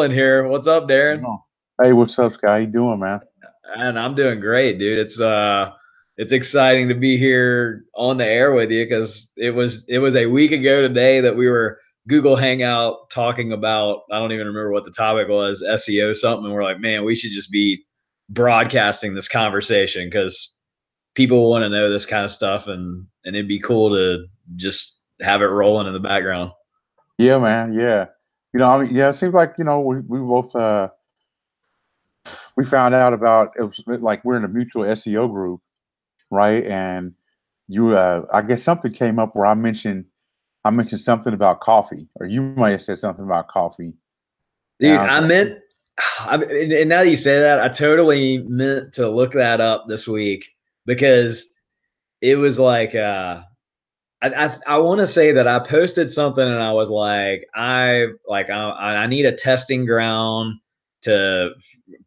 rolling here. What's up, Darren? Hey, what's up, Sky? How you doing, man? And I'm doing great, dude. It's exciting to be here on the air with you because it was a week ago today that we were Google Hangout talking about, I don't even remember what the topic was, SEO something, and we're like, man, we should just be broadcasting this conversation because people want to know this kind of stuff, and it'd be cool to just have it rolling in the background. Yeah, man. Yeah. Yeah, it seems like, we both we found out about it was like we're in a mutual SEO group, right? And I guess something came up where I mentioned something about coffee, or you might have said something about coffee. Dude, and now that you say that, I totally meant to look that up this week because it was like, I want to say that I posted something and I was like, I need a testing ground to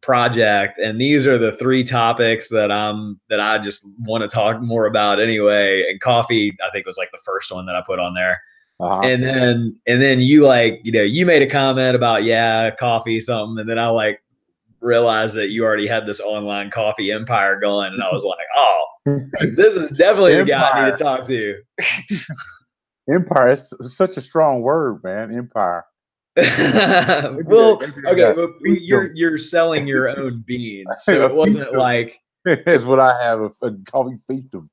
project, and these are the three topics that I just want to talk more about anyway. And coffee, I think, was like the first one that I put on there. And then you you made a comment about, yeah, coffee something, and then I realized that you already had this online coffee empire going, and I was like, oh, this is definitely the guy I need to talk to. Empire is such a strong word, man. Empire. Well, okay, but you're selling your own beans, so it wasn't like it's what I have a coffee fiefdom.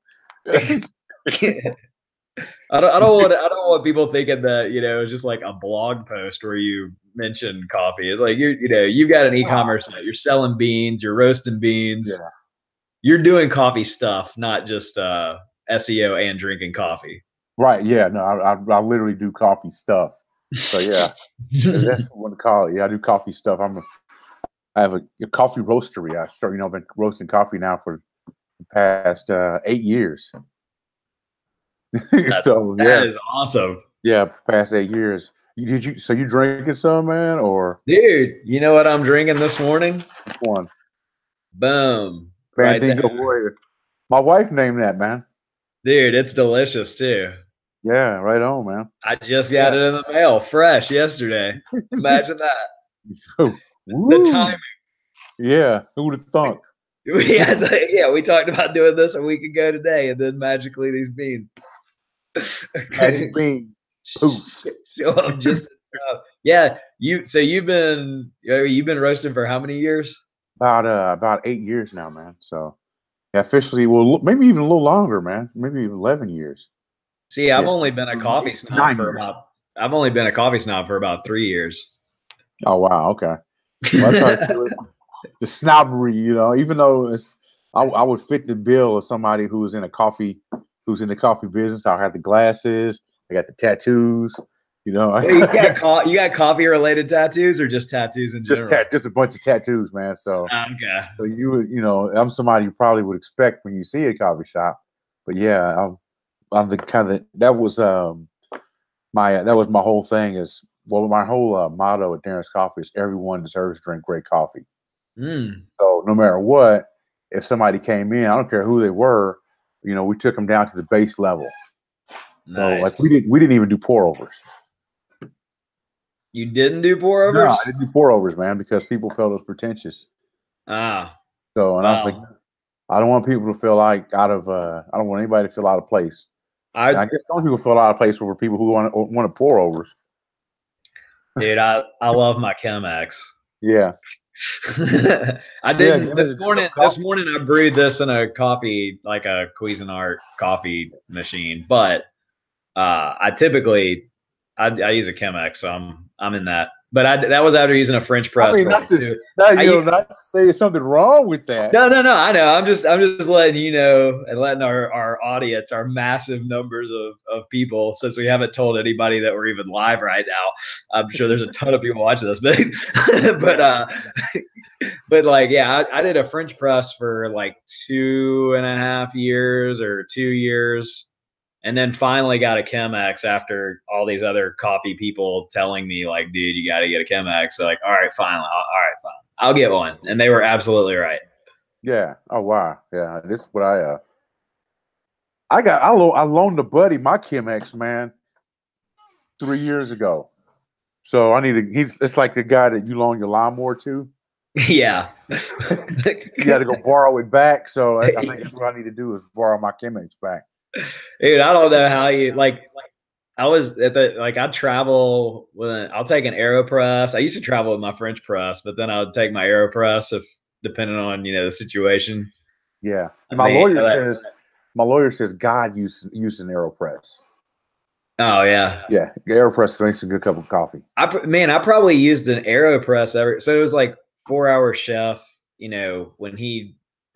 I don't want people thinking that it's just like a blog post where you mention coffee. It's like you've got an e-commerce site, you're selling beans, you're roasting beans, you're doing coffee stuff, not just SEO and drinking coffee. Right? Yeah. No, I literally do coffee stuff. So yeah, that's what I want to call it. Yeah, I do coffee stuff. I have a coffee roastery. I've been roasting coffee now for the past 8 years. That is awesome. Yeah, past 8 years. So you drinking some, man, or? Dude, you know what I'm drinking this morning? Which one? Boom. Bandingo Warrior. My wife named that, man. Dude, it's delicious too. Yeah, right on, man. I just got it in the mail, fresh yesterday. Imagine that. The timing. Yeah, who would have thought? We talked about doing this a week ago today, and then magically these beans. Magic bean. Poof. Show up just yeah. You've been roasting for how many years? About 8 years now, man. So yeah, officially, well, maybe even a little longer, man. Maybe even 11 years. See, I've only been a coffee snob for about 3 years. Oh wow, okay. Well, that's the snobbery, even though I would fit the bill of somebody who's in the coffee business. I have the glasses, I got the tattoos, Wait, you got coffee related tattoos or just tattoos in general? Just a bunch of tattoos, man. So okay. So I'm somebody you probably would expect when you see a coffee shop. But yeah, I'm the kind of that was my whole thing my whole motto at Darren's Coffee is everyone deserves to drink great coffee. So no matter what, if somebody came in, I don't care who they were, we took them down to the base level. Nice. So we didn't even do pour overs. You didn't do pour overs? No, I didn't do pour overs, man, because people felt it was pretentious. Ah. So I was like, I don't want people to feel like I don't want anybody to feel out of place. I guess some people feel out of place for people who want to pour overs. Dude, I love my Chemex. Yeah. I did this morning. This morning I brewed this in a coffee, like a Cuisinart coffee machine. But I typically I use a Chemex, so I'm in that. But that was after using a French press. Not to say something wrong with that. No. I know. I'm just letting you know, and letting our audience, our massive numbers of people, since we haven't told anybody that we're even live right now. I'm sure there's a ton of people watching this, but I did a French press for like 2.5 years or 2 years. And then finally got a Chemex after all these other coffee people telling me, like, dude, you got to get a Chemex. So like, all right, fine. I'll get one. And they were absolutely right. Yeah. Oh, wow. Yeah. This is what I loaned a buddy my Chemex, man, 3 years ago. So I need to. It's like the guy that you loan your lawnmower to. Yeah. You got to go borrow it back. So I think that's what I need to do is borrow my Chemex back. Dude, I don't know how you like. I was at the I travel with I'll take an AeroPress. I used to travel with my French press, but then I would take my AeroPress if depending on the situation. Yeah, my lawyer says God uses an AeroPress. Oh yeah, yeah. AeroPress makes a good cup of coffee. I probably used an AeroPress so it was like 4-Hour Chef. When I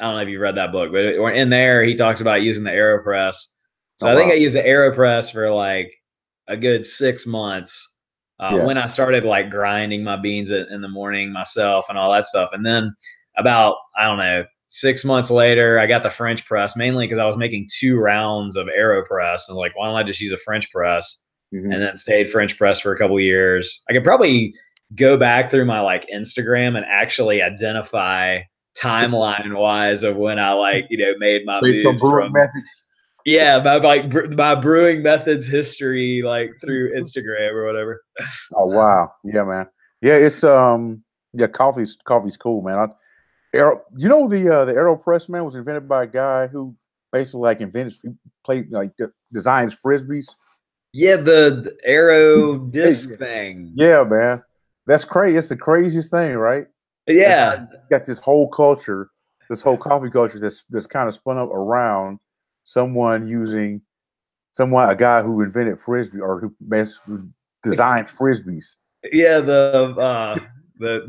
don't know if you read that book, but in there he talks about using the AeroPress. So I think I used the AeroPress for like a good 6 months when I started like grinding my beans in the morning myself and all that stuff. And then about, I don't know, 6 months later, I got the French press mainly because I was making 2 rounds of AeroPress. And like, why don't I just use a French press? And then stayed French press for a couple years. I could probably go back through my like Instagram and actually identify timeline wise of when I made my moves from methods. Yeah, my brewing methods history like through Instagram or whatever. Oh wow, yeah, man. Yeah, it's coffee's cool, man. the AeroPress, man, was invented by a guy who basically designs frisbees. Yeah, the aero disc thing. Yeah, man, that's crazy. It's the craziest thing, right? Yeah, got this whole culture, this whole coffee culture that's kind of spun up around a guy who invented frisbee or who designed frisbees. Yeah, the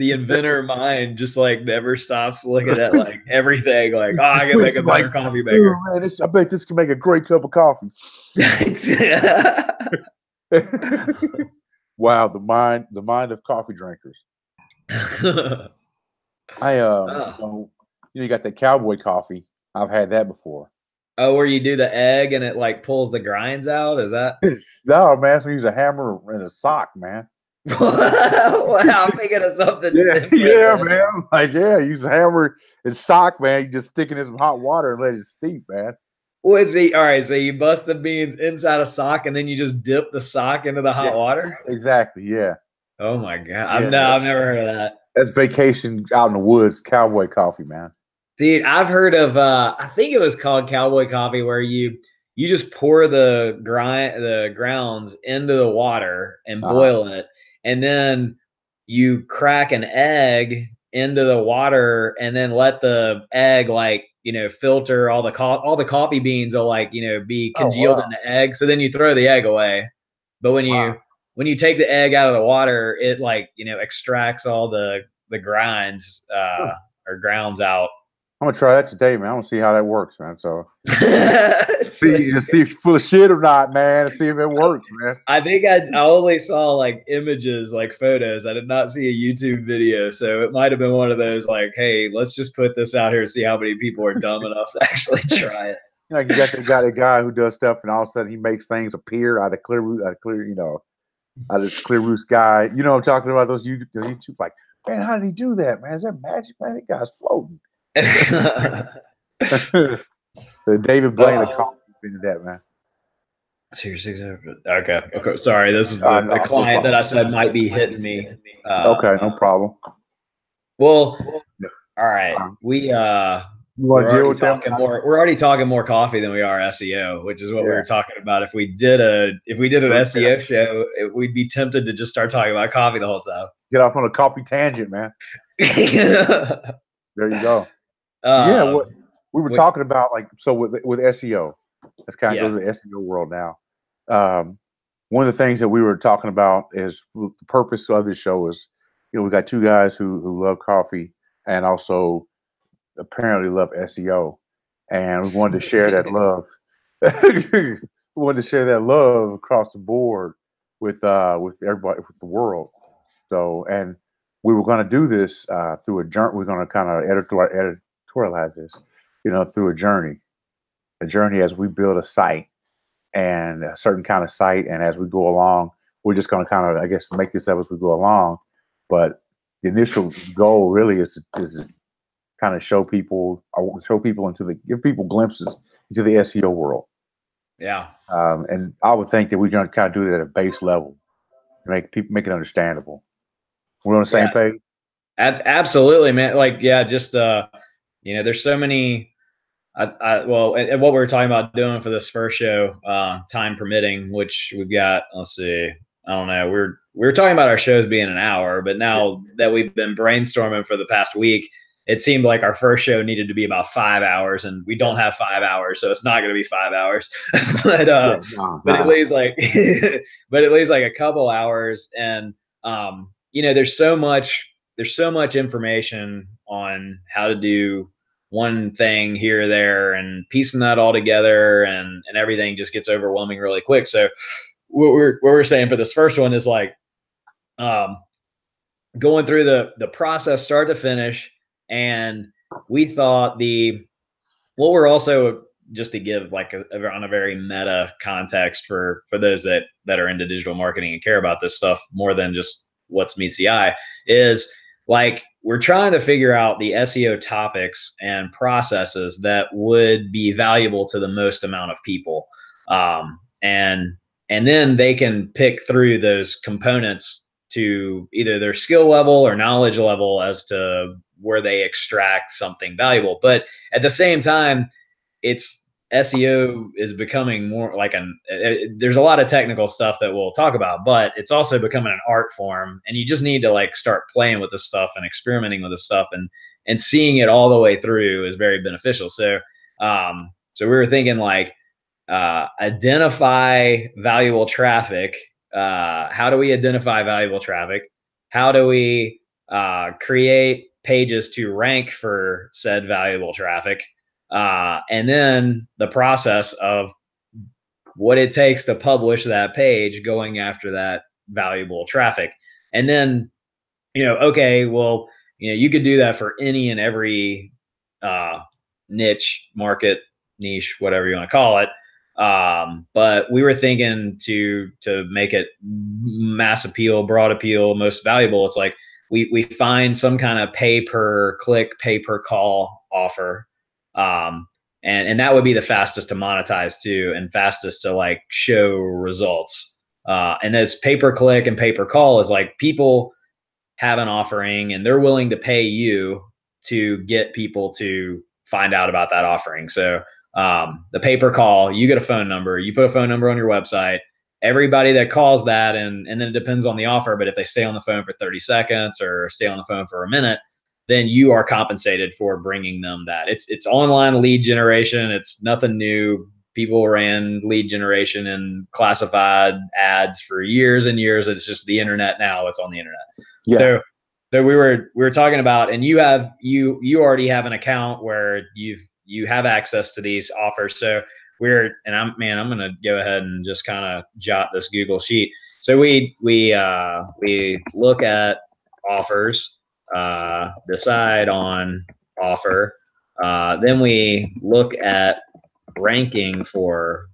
inventor mind just like never stops looking at like everything. Like, oh, I can make a better coffee maker. Man, I bet this can make a great cup of coffee. Wow, the mind of coffee drinkers. You got that cowboy coffee. I've had that before. Oh, where you do the egg and it like pulls the grinds out? Is that? No, man. So use a hammer and a sock, man. Well, I'm thinking of something different. Yeah, man. Like, use a hammer and sock, man. You just stick it in some hot water and let it steep, man. All right, so you bust the beans inside a sock and then you just dip the sock into the hot water? Exactly, yeah. Oh my God. I've never heard of that. That's vacation out in the woods, cowboy coffee, man. Dude, I've heard of I think it was called cowboy coffee where you just pour the grounds into the water and boil it, and then you crack an egg into the water and then let the egg filter all the coffee beans will be congealed in the egg. So then you throw the egg away. But when you take the egg out of the water, it extracts all the grinds or grounds out. I'm gonna try that today, man. I want to see how that works, man. So see if you're full of shit or not, man. See if it works, man. I think I only saw like images, like photos. I did not see a YouTube video, so it might have been one of those like, "Hey, let's just put this out here and see how many people are dumb enough to actually try it." You got that guy who does stuff, and all of a sudden he makes things appear out of this clear roof sky. You know what I'm talking about? Those YouTube, like, man, how did he do that, man? Is that magic, man? That guy's floating. David Blaine into that, man. Seriously, okay. Sorry, this is the client that I said might be hitting me. Okay, no problem. Well, all right. We want to deal with that? We're already talking more coffee than we are SEO, which is what we were talking about. If we did an SEO show, we'd be tempted to just start talking about coffee the whole time. Get off on a coffee tangent, man. There you go. What we were talking about, with SEO, let's kind of go to the SEO world now. One of the things that we were talking about is the purpose of this show is, we got two guys who love coffee and also apparently love SEO, and we wanted to share that love. We wanted to share that love across the board with everybody, with the world. So, and we were going to do this through a journey. We're going to kind of editorialize this, through a journey as we build a site and a certain kind of site. And as we go along, we're just going to kind of, I guess, make this up as we go along. But the initial goal really is to kind of give people glimpses into the SEO world. Yeah. And I would think that we're going to kind of do it at a base level. make it understandable. We're on the same page. Absolutely, man. Like, yeah, just there's so many. Well, and what we were talking about doing for this first show, time permitting, which we've got. Let's see. I don't know. We were talking about our shows being an hour, but now that we've been brainstorming for the past week, it seemed like our first show needed to be about 5 hours, and we don't have 5 hours, so it's not going to be 5 hours. but at least like, but at least like a couple hours, and there's so much information on how to do one thing here or there, and piecing that all together, and everything just gets overwhelming really quick. So what we're saying for this first one is like going through the process start to finish. And we thought what we're also, just to give like on a very meta context for those that are into digital marketing and care about this stuff more than just what's meets the eye, is like we're trying to figure out the SEO topics and processes that would be valuable to the most amount of people. And then they can pick through those components to either their skill level or knowledge level as to where they extract something valuable. But at the same time, it's SEO is becoming more like there's a lot of technical stuff that we'll talk about, but it's also becoming an art form, and you just need to like start playing with this stuff and experimenting with this stuff, and seeing it all the way through is very beneficial. So, so we were thinking like, identify valuable traffic. How do we identify valuable traffic? How do we create pages to rank for said valuable traffic? And then the process of what it takes to publish that page going after that valuable traffic. And then, okay, well, you could do that for any and every niche, market, niche, whatever you want to call it. But we were thinking to make it mass appeal, broad appeal, most valuable. It's like we find some kind of pay per click, pay per call offer. And that would be the fastest to monetize too, and fastest to like show results. And this pay per click and pay per call is like people have an offering and they're willing to pay you to get people to find out about that offering. So the pay per call, you get a phone number, you put a phone number on your website. Everybody that calls that, and then it depends on the offer, but if they stay on the phone for 30 seconds or stay on the phone for a minute, then you are compensated for bringing them that. It's online lead generation. It's nothing new. People ran lead generation and classified ads for years and years. It's just the internet now. It's on the internet. Yeah. So we were talking about, and you already have an account where you have access to these offers. So I'm going to go ahead and just kind of jot this Google sheet. So we look at offers, decide on offer. Then we look at ranking for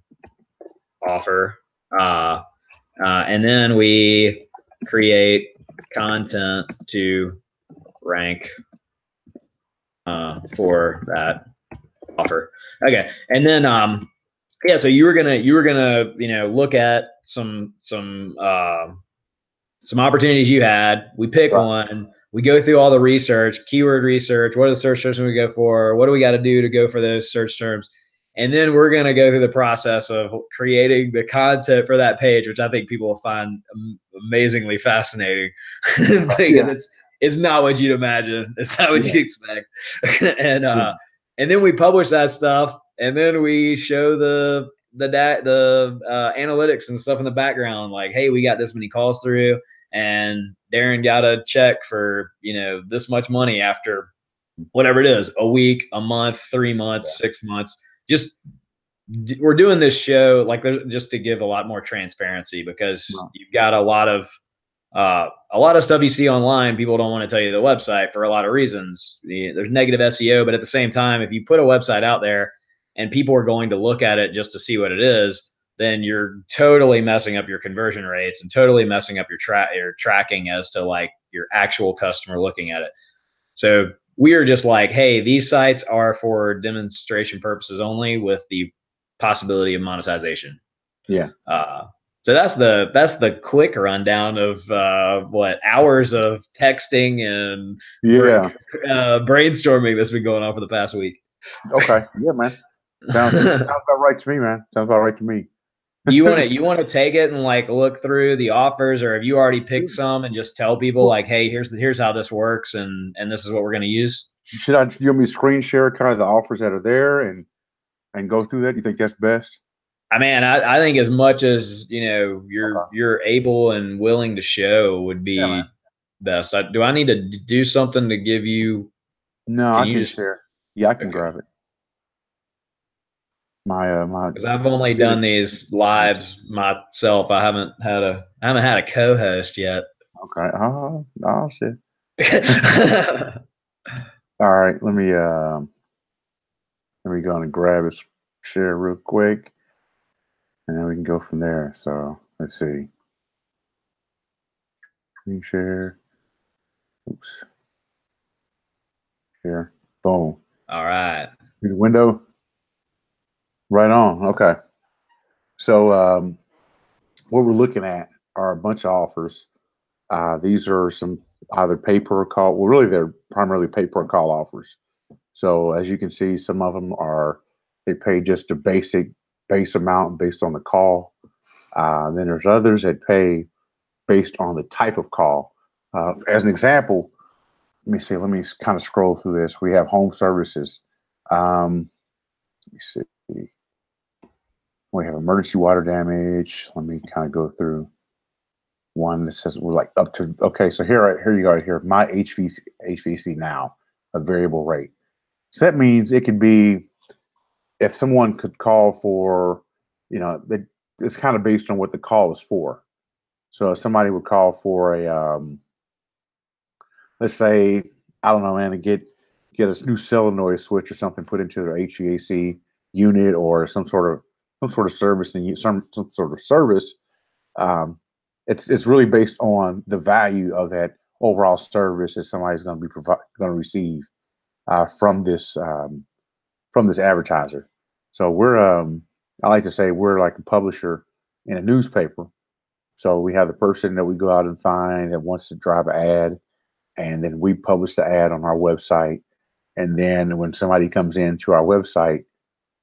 offer. And then we create content to rank for that offer. Okay. And then so you were gonna look at some opportunities you had. We pick one. We go through all the research, keyword research. What are the search terms we go for? What do we got to do to go for those search terms? And then we're going to go through the process of creating the content for that page, which I think people will find amazingly fascinating because it's not what you'd imagine. It's not what you expect. And then we publish that stuff, and then we show the analytics and stuff in the background. Like, hey, we got this many calls through, and Darren got a check for, this much money after whatever it is, a week, a month, 3 months, 6 months. Just we're doing this show like just to give a lot more transparency, because you've got a lot of stuff you see online. People don't want to tell you the website for a lot of reasons. There's negative SEO, but at the same time, if you put a website out there and people are going to look at it just to see what it is, then you're totally messing up your conversion rates and totally messing up your tracking as to like your actual customer looking at it. So we are just like, hey, these sites are for demonstration purposes only, with the possibility of monetization. Yeah. So that's the quick rundown of what hours of texting and brainstorming that's been going on for the past week. Okay. Yeah, man. Sounds about right to me, man. Sounds about right to me. You want to take it and like look through the offers, or have you already picked some and just tell people like, hey, here's how this works, and this is what we're going to use? You want me to screen share kind of the offers that are there and go through that? You think that's best? I mean, I think as much as you're able and willing to show would be best. Do I need to do something to give you? No, I can share. Yeah, I can grab it. My because I've only done these lives myself. I haven't had a co-host yet. Okay. Oh shit. All right. Let me go and grab it, share real quick, and then we can go from there. So let's see. Screen share. Oops. Share. Boom. All right. The window. Right on. Okay. So what we're looking at are a bunch of offers. These are some either pay per call. Well, really, they're primarily pay per call offers. So as you can see, some of them they pay just a base amount based on the call. Then there's others that pay based on the type of call. As an example, let me kind of scroll through this. We have home services. Let me see. We have emergency water damage. Let me kind of go through one that says we're like up to, okay, so here you go right here. My HVAC now, a variable rate. So that means it could be, if someone could call for, it's kind of based on what the call is for. So if somebody would call for a, let's say, I don't know, man, to get a new solenoid switch or something put into their HVAC unit, or some sort of service, and some sort of service. It's really based on the value of that overall service that somebody's going to be going to receive from this advertiser. So I like to say we're like a publisher in a newspaper. So we have the person that we go out and find that wants to drive an ad, and then we publish the ad on our website. And then when somebody comes into our website,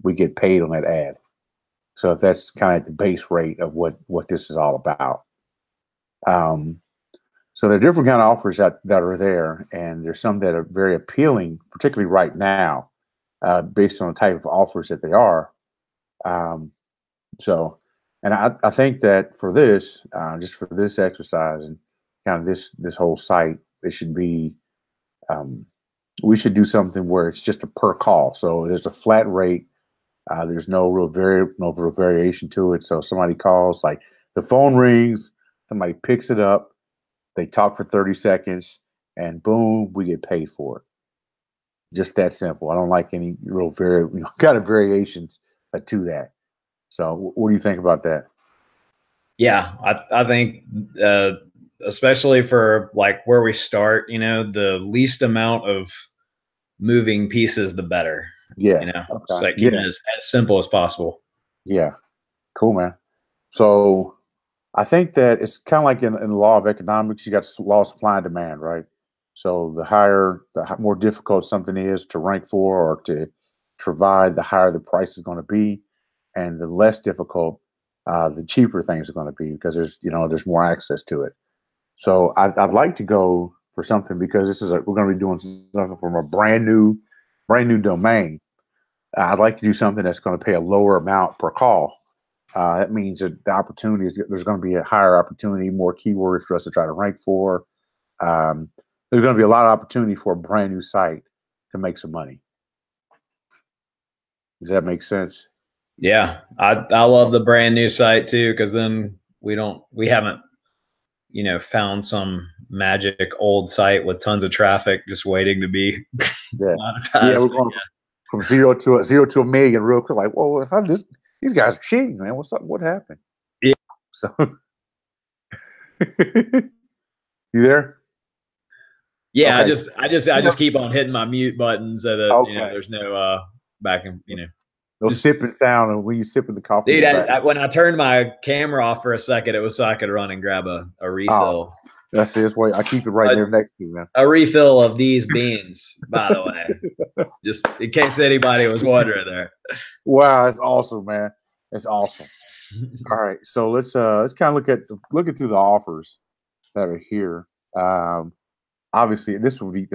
we get paid on that ad. So that's kind of the base rate of what this is all about. So there are different kind of offers that are there, and there's some that are very appealing, particularly right now, based on the type of offers that they are. And I think that for this, just for this exercise and kind of this whole site, it should be, we should do something where it's just a per call. So there's a flat rate. There's no real variation to it. So somebody calls, like the phone rings, somebody picks it up, they talk for 30 seconds, and boom, we get paid for it. Just that simple. I don't like any real kind of variations to that. So what do you think about that? Yeah, I think especially for like where we start, the least amount of moving pieces, the better. Yeah. Okay. So like keeping it as simple as possible. Yeah. Cool, man. So I think that it's kind of like in the law of economics, you got law of supply and demand, right? So the more difficult something is to rank for or to provide, the higher the price is going to be, and the less difficult, the cheaper things are going to be, because there's more access to it. So I'd like to go for something, because we're going to be doing something from a brand new domain. I'd like to do something that's going to pay a lower amount per call. That means that the opportunity there's going to be a higher opportunity, more keywords for us to try to rank for. There's going to be a lot of opportunity for a brand new site to make some money. Does that make sense? Yeah, I love the brand new site too, because then we haven't found some magic old site with tons of traffic just waiting to be monetized. Yeah, we're going from zero to a million real quick. Like, whoa, these guys are cheating, man. What's up? What happened? Yeah. So, you there? Yeah, okay. I just keep on hitting my mute button so that there's no back and Those sipping sound and when you sipping the coffee. Dude, when I turned my camera off for a second, it was so I could run and grab a refill. Oh, that's it. That's why I keep it right there next to you, man. A refill of these beans, by the way, just in case anybody was wondering there. Wow, that's awesome, man. That's awesome. All right, so let's kind of looking through the offers that are here. Obviously, this one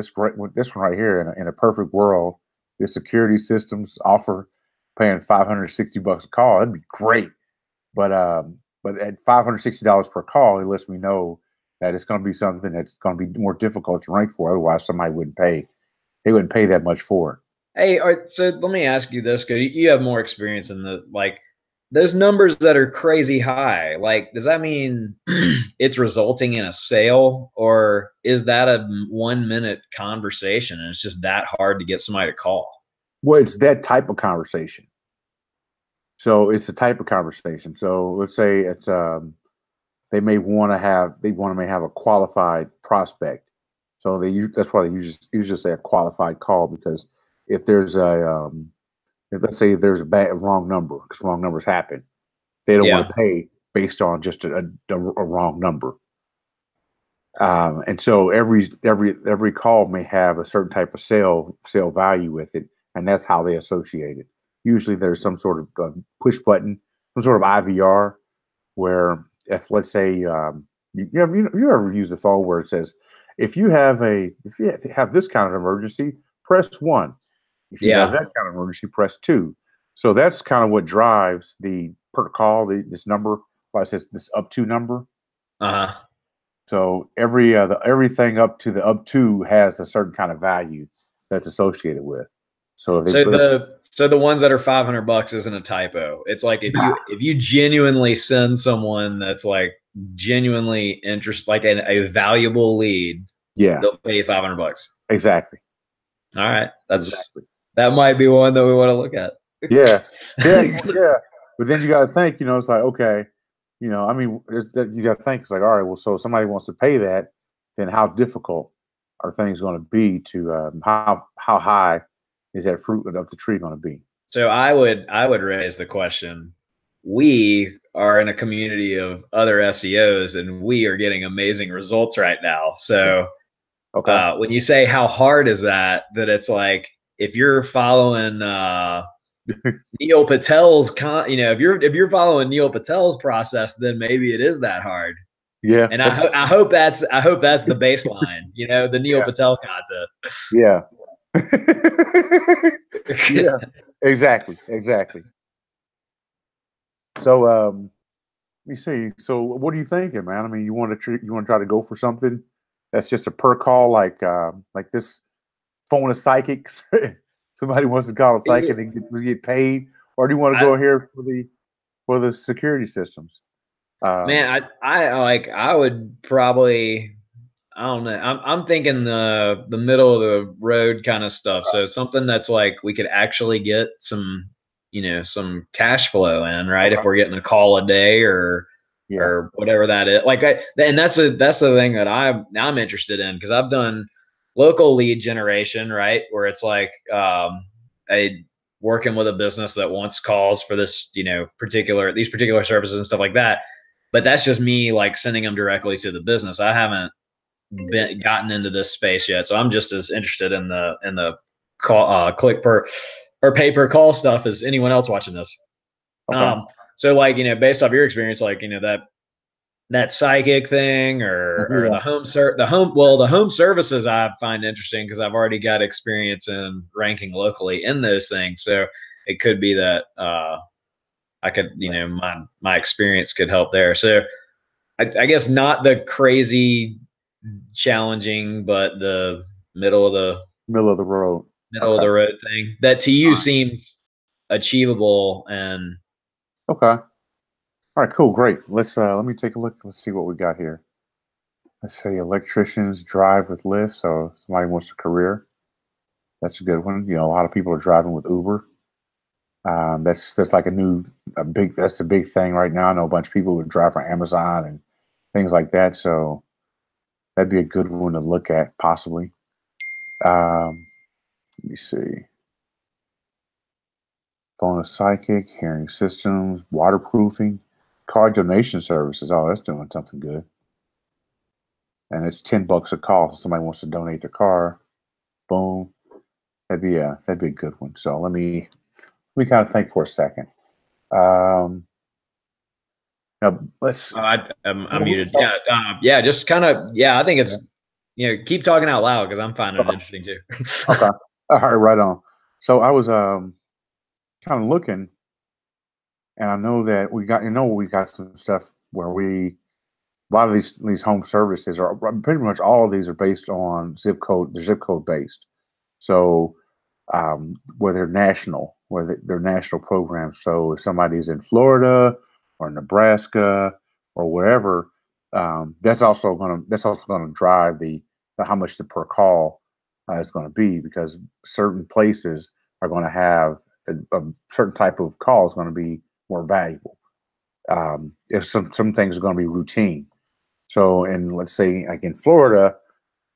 right here in a perfect world. The security systems offer paying $560 a call. That'd be great, but at $560 per call, it lets me know that it's going to be something that's going to be more difficult to rank for. Otherwise, somebody wouldn't pay. They wouldn't pay that much for it. Hey, so let me ask you this, because you have more experience in those numbers that are crazy high. Like, does that mean it's resulting in a sale, or is that a 1 minute conversation and it's just that hard to get somebody to call? Well, it's that type of conversation. So it's a type of conversation. So let's say it's they may have a qualified prospect. So that's why they usually say a qualified call, because if there's if let's say there's a wrong number, because wrong numbers happen, they don't want to pay based on just a wrong number. And so every call may have a certain type of sale value with it, and that's how they associate it. Usually there's some sort of push button, some sort of IVR, where if let's say you ever use the phone where it says, if you have this kind of emergency, press 1. If you have that kind of emergency, press 2. So that's kind of what drives the per call, this number. Why it says this up to number. So everything up to the up to has a certain kind of value that's associated with. So the ones that are $500 isn't a typo. It's like if you genuinely send someone that's like genuinely interested, like a valuable lead, they'll pay you $500. Exactly. All right, that might be one that we want to look at. Yeah. But then you got to think, it's like, okay, I mean, you got to think, it's like, all right, well, so if somebody wants to pay that, then how difficult are things going to be to how high is that fruit of the tree going to be? So I would raise the question. We are in a community of other SEOs, and we are getting amazing results right now. So when you say how hard is that it's like, if you're following Neil Patel's if you're following Neil Patel's process, then maybe it is that hard. Yeah. And I hope that's the baseline, the Neil Patel content. Yeah. Yeah, exactly. So let me see. So what are you thinking, man? I mean, you want to try to go for something that's just a per call, like this phone a psychic. Somebody wants to call a psychic and get paid, or do you want to go here for the security systems? Man, I would probably, I don't know. I'm thinking the middle of the road kind of stuff. So something that's like we could actually get some cash flow in, right? If we're getting a call a day or whatever that is. And that's the thing that I'm interested in, because I've done local lead generation, right? Where it's like working with a business that wants calls for this, these particular services and stuff like that. But that's just me like sending them directly to the business. I haven't gotten into this space yet, so I'm just as interested in the call, click per or pay per call stuff as anyone else watching this. So like, based off your experience, like, that psychic thing or the home services I find interesting, because I've already got experience in ranking locally in those things. So it could be that I could, my experience could help there. So I guess not the crazy challenging, but the middle of the road thing that to you seems achievable. And all right, cool, great. Let me take a look. Let's see what we got here. Let's say electricians drive with Lyft. So somebody wants a career. That's a good one. A lot of people are driving with Uber. That's like that's a big thing right now. I know a bunch of people who drive for Amazon and things like that. So that'd be a good one to look at, possibly. Let me see. Phone a psychic, hearing systems, waterproofing, car donation services. Oh, that's doing something good. And it's $10 a call. So somebody wants to donate their car. Boom. That'd be a good one. So let me kind of think for a second. Now let's. I'm muted. Yeah, yeah. Just kind of. Yeah, I think it's. Keep talking out loud because I'm finding it interesting too. Okay. All right. Right on. So I was kind of looking, and I know that we got some stuff where a lot of these home services are pretty much all of these are based on zip code. They're zip code based. So where they're national, they're national programs. So if somebody's in Florida or Nebraska or wherever, that's also gonna drive the how much the per call is going to be, because certain places are going to have a certain type of call is going to be more valuable. If some things are going to be routine. So, and let's say like in Florida,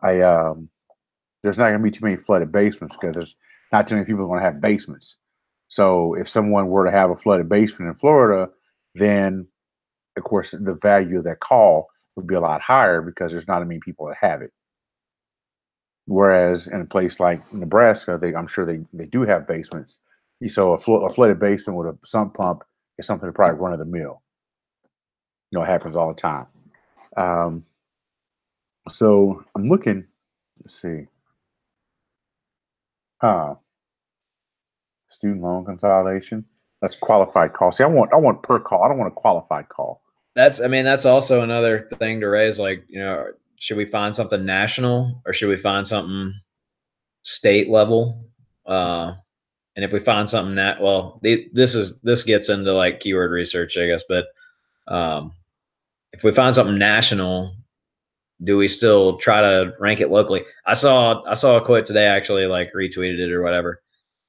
there's not going to be too many flooded basements because there's not too many people going to have basements. So if someone were to have a flooded basement in Florida, then of course the value of that call would be a lot higher because there's not many people that have it. Whereas in a place like Nebraska, I'm sure they do have basements. So a flooded basement with a sump pump is something to probably run of the mill. It happens all the time. So I'm looking. Let's see. Student loan consolidation. That's qualified call. See, I want per call. I don't want a qualified call. That's also another thing to raise. Like, should we find something national or should we find something state level? And if we find something this gets into like keyword research, I guess. But if we find something national, do we still try to rank it locally? I saw a quote today, actually, like retweeted it or whatever,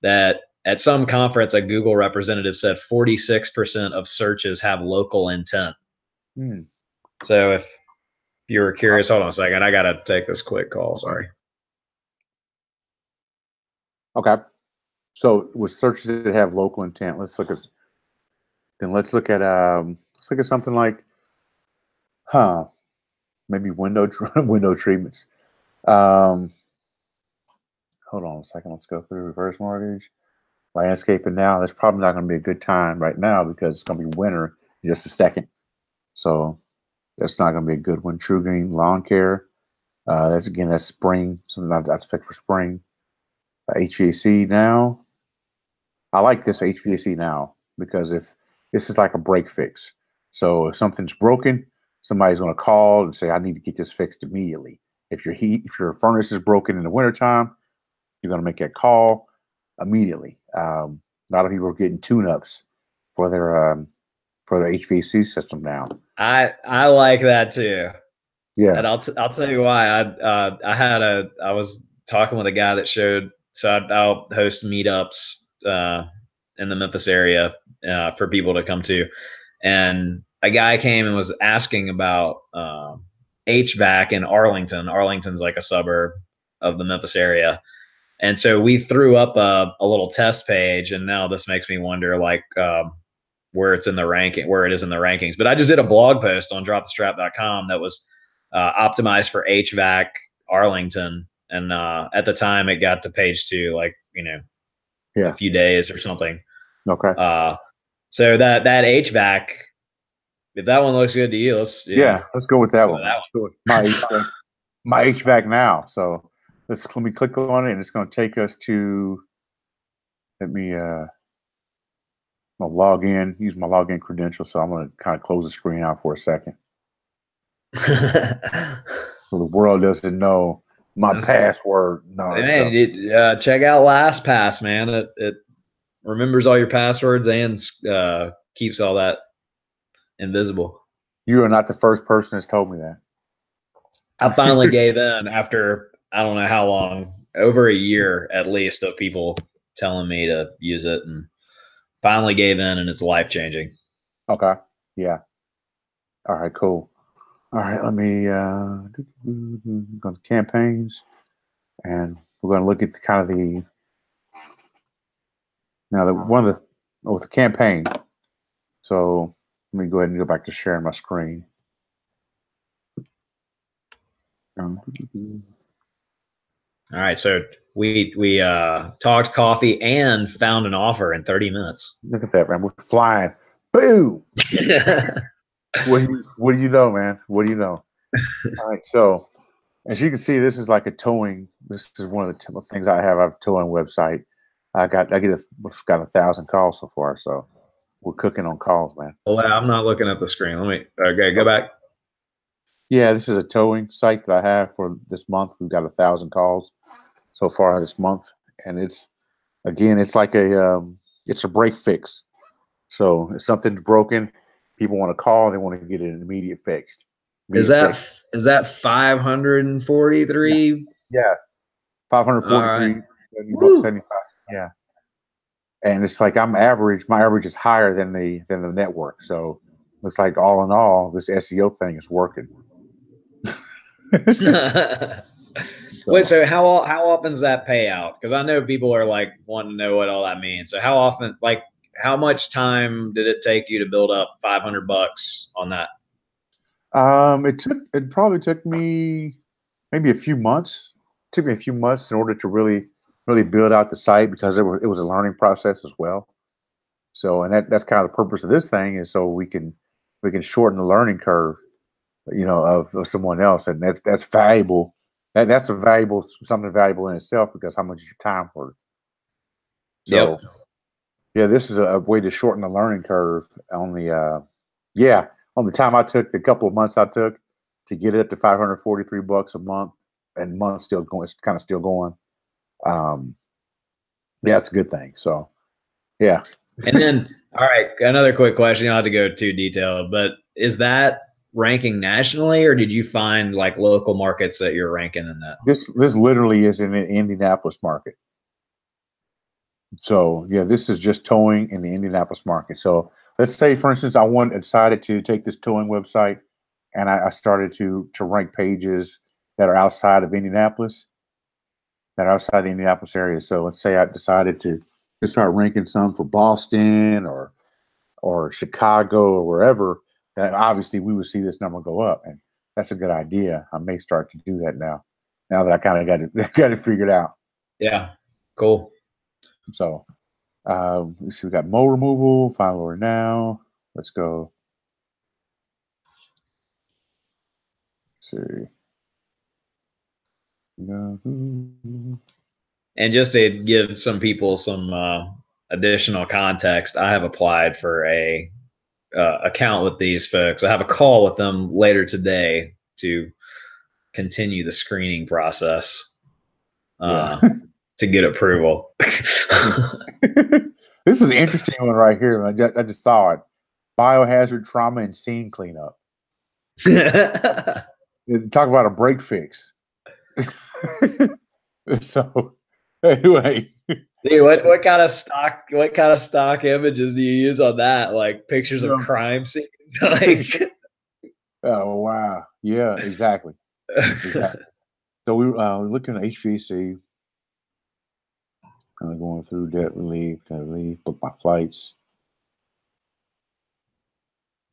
that at some conference a Google representative said 46% of searches have local intent. So if you were curious, hold on a second, I gotta take this quick call. Sorry. Okay. So with searches that have local intent, let's look at something like, maybe window treatments. Hold on a second. Let's go through reverse mortgage, landscaping now. That's probably not going to be a good time right now because it's going to be winter in just a second. So that's not going to be a good one. True Green lawn care. That's spring. Something I'd expect for spring. HVAC now. I like this HVAC now because if this is like a break fix. So if something's broken, somebody's going to call and say, I need to get this fixed immediately. If your furnace is broken in the wintertime, you're going to make that call immediately. A lot of people are getting tune-ups for their HVAC system now. I like that too. Yeah. And I'll tell you why. I was talking with a guy that showed. So I'll host meetups in the Memphis area for people to come to, and a guy came and was asking about HVAC in Arlington. Arlington's like a suburb of the Memphis area, and so we threw up a little test page, and now this makes me wonder like where it is in the rankings. But I just did a blog post on dropthestrap.com that was optimized for HVAC Arlington, and at the time it got to page 2, like a few days or something. Okay. So that HVAC, if that one looks good to you, let's go with that one. My HVAC now. So let me click on it, and it's going to take us to. Let me I'll log in. Use my login credentials. So I'm going to kind of close the screen out for a second. So the world doesn't know my password. No, man, check out LastPass, man. It remembers all your passwords and keeps all that invisible. You are not the first person that's told me that. I finally gave in after I don't know how long, over a year at least, of people telling me to use it, and finally gave in, and it's life-changing. Okay. Yeah. All right, cool. All right, let me go to campaigns, and we're going to look at one of the with a campaign. So let me go ahead and go back to sharing my screen. All right, so we talked coffee and found an offer in 30 minutes. Look at that, man. We're flying. Boom. What do you know, man? What do you know? All right, so as you can see, this is like a towing. This is one of the things I have. I have a towing website. We've got 1,000 calls so far. So we're cooking on calls, man. Well, I'm not looking at the screen. Let me. Okay, go back. Yeah, this is a towing site that I have for this month. We've got 1,000 calls so far this month, and it's like it's a break fix. So if something's broken, people want to call and they want to get it immediate fixed. Is that 543? Yeah, 543 right. 75. Yeah, and it's like my average is higher than the network. So looks like all in all, this SEO thing is working. Wait, so how often is that payout? Because I know people are like wanting to know what all that means. So how often, like, how much time did it take you to build up $500 on that? It probably took me maybe a few months. It took me a few months in order to really build out the site, because it was a learning process as well. So, and that's kind of the purpose of this thing, is so we can shorten the learning curve, of someone else, and that's valuable. That's something valuable in itself, because how much is your time worth? So, Yep. yeah, this is a way to shorten the learning curve on the on the time I took, the couple of months I took to get it up to $543 a month, and month still going, it's kind of still going. Yeah, it's a good thing. So, yeah. And then, all right, another quick question. You don't have to go too detailed, but is that ranking nationally, or did you find like local markets that you're ranking in that? This literally is in the Indianapolis market. So yeah, this is just towing in the Indianapolis market. So let's say, for instance, I decided to take this towing website, and I started to rank pages that are outside of Indianapolis, that are outside the Indianapolis area. So let's say I decided to start ranking some for Boston or Chicago or wherever. Then obviously we would see this number go up, and that's a good idea. I may start to do that now that I kind of got it figured out. Yeah, cool. So let's see, we got mow removal, file order now. Let's go. Let's see. And just to give some people some additional context, I have applied for a account with these folks. I have a call with them later today to continue the screening process to get approval. This is an interesting one right here. I just saw it. Biohazard trauma and scene cleanup. Talk about a break fix. So anyway, dude, what kind of stock images do you use on that? Like pictures of crime scenes? Like, oh wow, yeah, exactly. So we're looking at HVAC. Kind of going through debt relief, book my flights.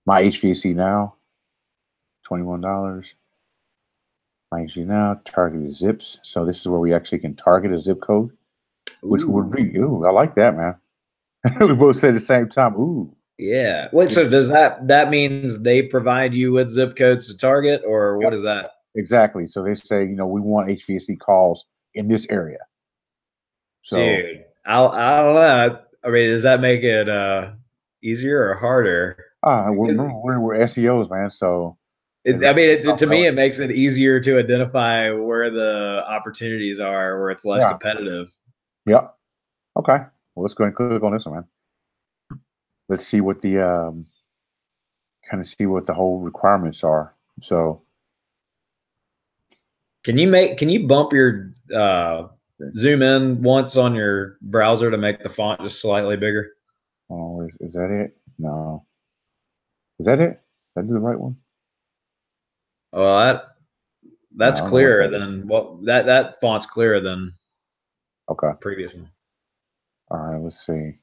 My HVAC now, $21. My HVAC now, targeted zips. So this is where we actually can target a zip code, which would be, ooh, I like that, man. We both said at the same time, ooh. Yeah. Wait, so does that means they provide you with zip codes to target, or what is that? Exactly. So they say, we want HVAC calls in this area. So, dude, I don't know. I mean, does that make it easier or harder? We're SEOs, man. So to me, it makes it easier to identify where the opportunities are, where it's less competitive. Yep. Okay. Well, let's go and click on this one, man. Let's see what the the whole requirements are. So, can you bump your zoom in once on your browser to make the font just slightly bigger? Oh, is that it? No. Is that it? Did I do the right one? Well, that's clearer than that font's clearer than okay previous one. All right, let's see.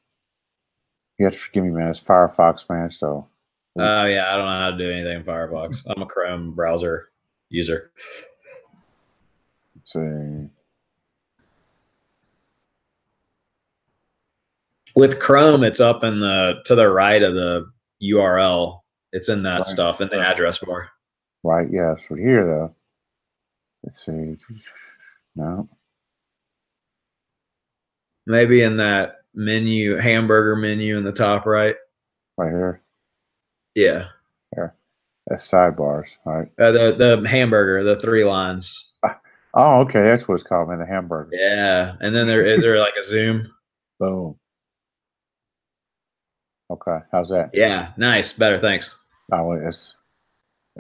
You have to forgive me, man. It's Firefox, man. So. Oh yeah, I don't know how to do anything in Firefox. I'm a Chrome browser user. Let's see. With Chrome, it's up in to the right of the URL. It's in that stuff in the address bar. Right. Yeah. So here though. Let's see. No. Maybe in that menu, hamburger menu in the top right. Right here. Yeah. There. That's sidebars. Right. The hamburger, the 3 lines. Oh, okay. That's what it's called, man. The hamburger. Yeah. And then is there like a zoom? Boom. Okay. How's that? Yeah. Nice. Better. Thanks. Oh, it's.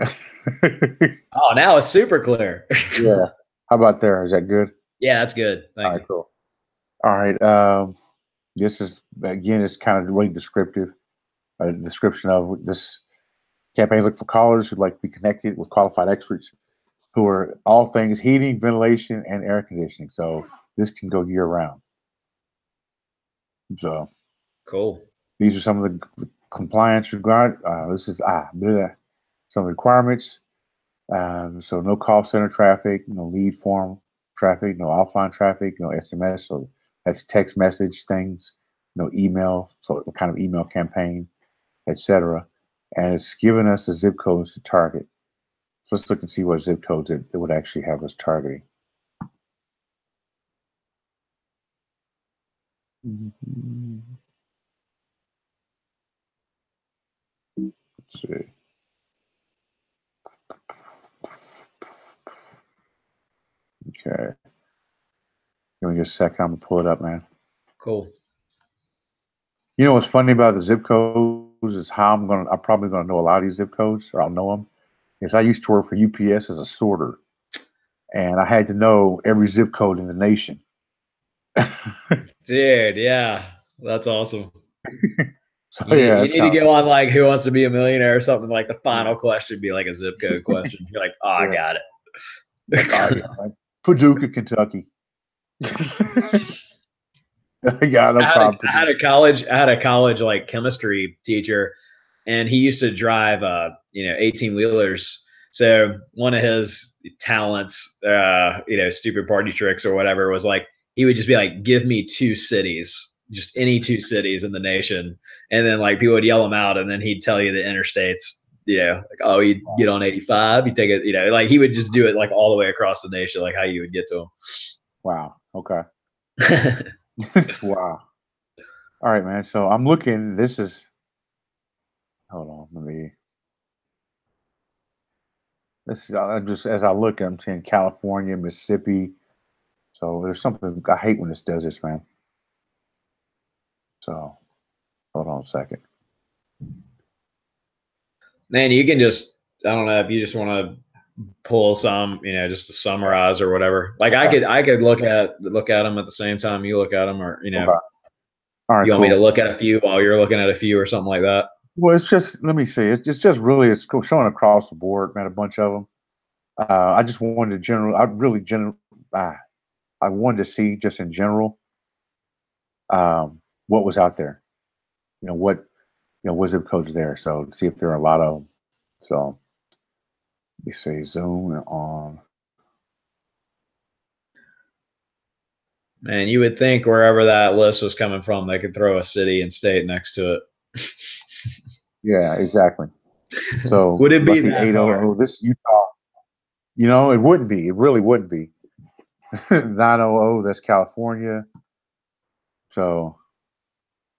Oh, now it's super clear. Yeah. How about there? Is that good? Yeah, that's good. Thank you. Cool. All right. This is again, it's kind of really descriptive. A description of this campaigns look for callers who'd like to be connected with qualified experts who are all things heating, ventilation, and air conditioning. So this can go year round. So cool. These are some of the compliance regard. This is some requirements. So no call center traffic, no lead form traffic, no offline traffic, no SMS. So that's text message things, no email. So what kind of email campaign, etc. And it's given us the zip codes to target. So let's look and see what zip codes it would actually have us targeting. Let's see. Okay. Give me just a second. I'm gonna pull it up, man. Cool. You know what's funny about the zip codes is how I'm probably gonna know a lot of these zip codes, or I'll know them. Is I used to work for UPS as a sorter, and I had to know every zip code in the nation. Dude, yeah, that's awesome. So you need to go on like Who Wants to Be a Millionaire or something. Like the final question be like a zip code question. You're like, oh, I got it. Like, Paducah, Kentucky. Yeah, no problem. I had a college like chemistry teacher, and he used to drive 18-wheelers. So one of his talents, stupid party tricks or whatever, was like he would just be like, give me 2 cities, just any 2 cities in the nation. And then like people would yell him out, and then he'd tell you the interstates, like, oh, you'd get on 85, you take it, like he would just do it like all the way across the nation, like how you would get to him. Wow. Okay. Wow. All right, man. So I'm looking. Hold on. Just as I look, I'm seeing California, Mississippi. So there's something I hate when this does this, man. So hold on a second. Man, you can just, I don't know if you just want to pull some, just to summarize or whatever. Like okay. I could look at them at the same time you look at them, or okay. All right, you want me to look at a few while you're looking at a few or something like that? Well, it's just, let me see. It's just really, it's showing across the board, man, a bunch of them. I just wanted to I wanted to see just in general what was out there. What zip codes there. So see if there are a lot of them. So let me see, zoom on. Man, you would think wherever that list was coming from, they could throw a city and state next to it. Yeah, exactly. So would it be 800? This Utah. It wouldn't be. It really wouldn't be. 900. That's California. So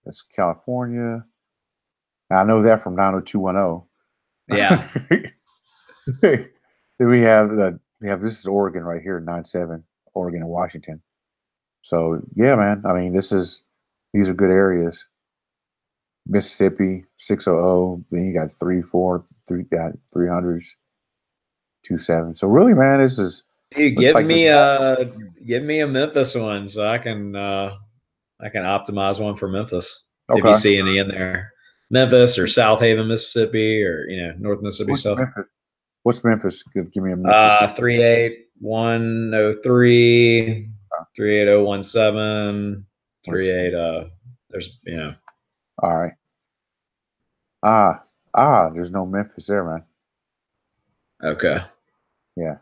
that's California. I know that from 90210. Yeah. Then we have this is Oregon right here, 97, Oregon and Washington. So yeah, man. I mean, these are good areas. Mississippi, 600. Then you got 300s, 27. So really, man, this is. Dude, give me a Memphis one so I can optimize one for Memphis. Okay. If you see any in there, Memphis or South Haven, Mississippi, or North Mississippi stuff. Memphis? What's Memphis? Give me a Memphis. 38103, 38017, 38. There's All right. There's no Memphis there, man. Okay. Yeah.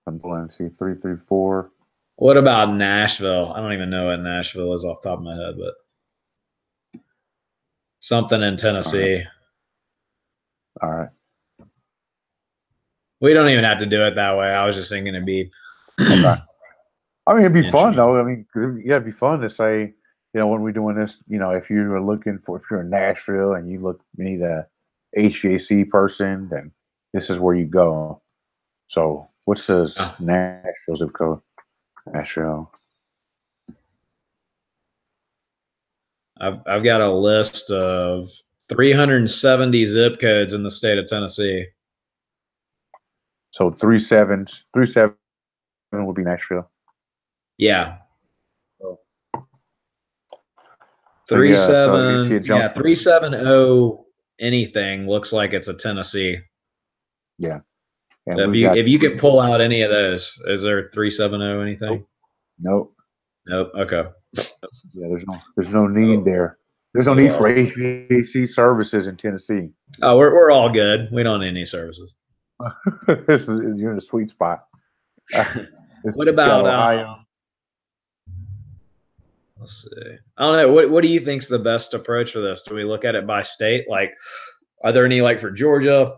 I'm pulling see 334. What about Nashville? I don't even know what Nashville is off the top of my head, but something in Tennessee. All right. We don't even have to do it that way. I was just thinking it'd be okay. I mean, it'd be fun though. I mean, yeah, it'd be fun to say, when we're doing this, if you're if you're in Nashville and you need a HVAC person, then this is where you go. So, what's this Nashville zip code? Nashville. I've got a list of 370 zip codes in the state of Tennessee. So 37 would be Nashville. Yeah. Oh. 370 anything looks like it's a Tennessee. Yeah. So if you can pull out any of those, is there 370 anything? Nope. Okay. Yeah, there's no need there. There's no need for HVAC services in Tennessee. Oh, we're all good. We don't need any services. You're in a sweet spot. What about Ohio? Let's see. I don't know. What do you think's the best approach for this? Do we look at it by state? Like, are there any for Georgia,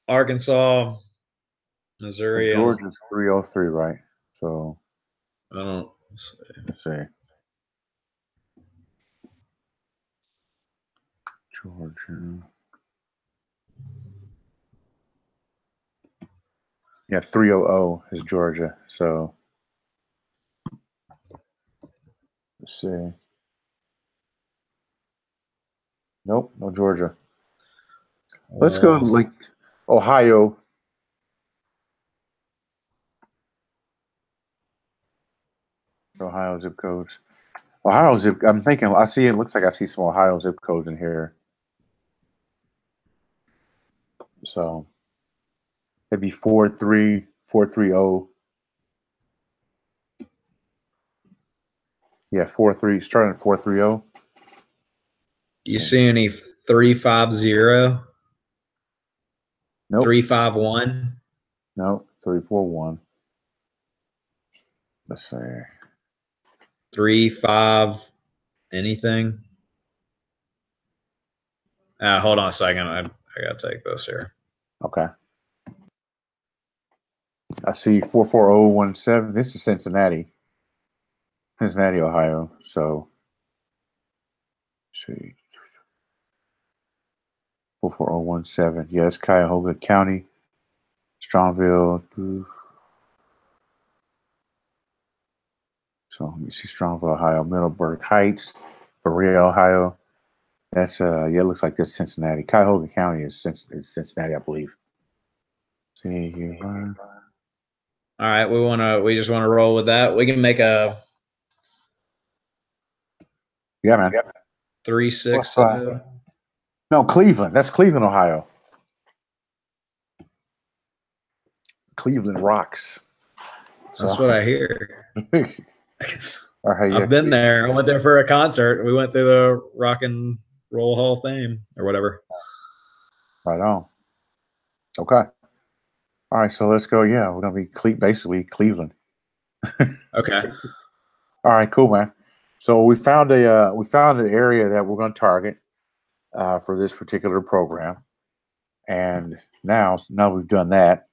Arkansas, Missouri? Well, Georgia's 303, right? So I don't. Let's see. Georgia. Yeah, 300 is Georgia. So let's see. Nope, no Georgia. Let's go Ohio. Ohio zip codes. I'm thinking. It looks like I see some Ohio zip codes in here. So it'd be 43430. Yeah, 43. Starting at 430. You see any 350? Nope. 351? Nope. 341. Let's see. 35 anything? Hold on a second. I gotta take this here. Okay. I see 44017. This is Cincinnati, Ohio. So, let's see. 44017. Yes, Cuyahoga County, Strongville. So let me see, Strongville, Ohio, Middleburg Heights, Berea, Ohio. That's it looks like that's Cincinnati. Cuyahoga County is Cincinnati, I believe. See here. All right, we just wanna roll with that. We can make a man. 360. No, Cleveland. That's Cleveland, Ohio. Cleveland rocks. That's what I hear. All right, I've been there. I went there for a concert. We went through the Rock and Roll Hall of Fame or whatever. Right on. Okay. All right, so let's go. Yeah, we're gonna be basically Cleveland. Okay. All right, cool, man. So we found an area that we're going to target for this particular program, and now we've done that.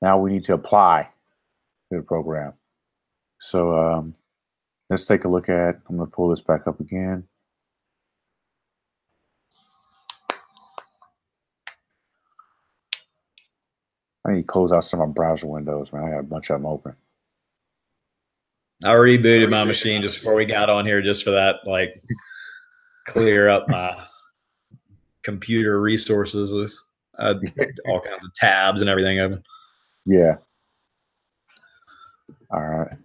Now we need to apply to the program. So let's take a look at. I'm going to pull this back up again. I need to close out some of my browser windows, man. I got a bunch of them open. I rebooted my machine just before we got on here, just for that, clear up my computer resources. I had all kinds of tabs and everything open. Yeah. All right.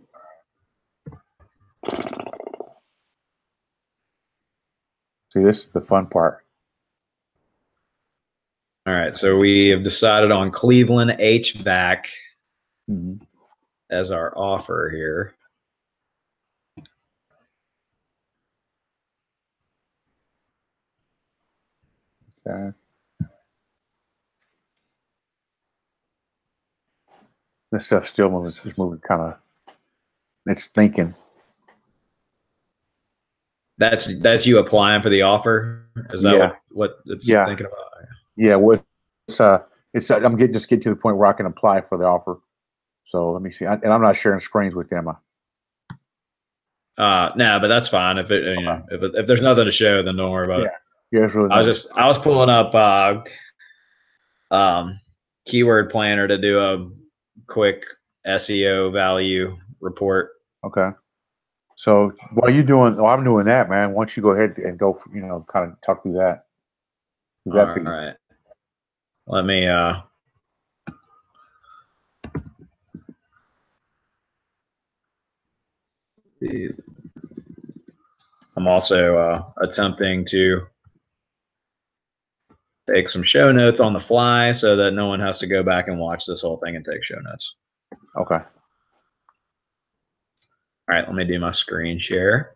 See, this is the fun part. All right, so we have decided on Cleveland HVAC as our offer here. Okay. This stuff's still moving. It's moving kind of. It's thinking. That's you applying for the offer. Is that what it's thinking about? Yeah. Well, it's I'm just getting to the point where I can apply for the offer. So let me see. And I'm not sharing screens with them. No, but that's fine. If if there's nothing to show, then don't worry about it. Yeah, it's really nice. I was pulling up keyword planner to do a quick SEO value report. Okay. So while you doing, I'm doing that, man. Why don't you go ahead and go, kind of talk through that. All right. Let me. I'm also attempting to take some show notes on the fly so that no one has to go back and watch this whole thing and take show notes. Okay. All right, let me do my screen share.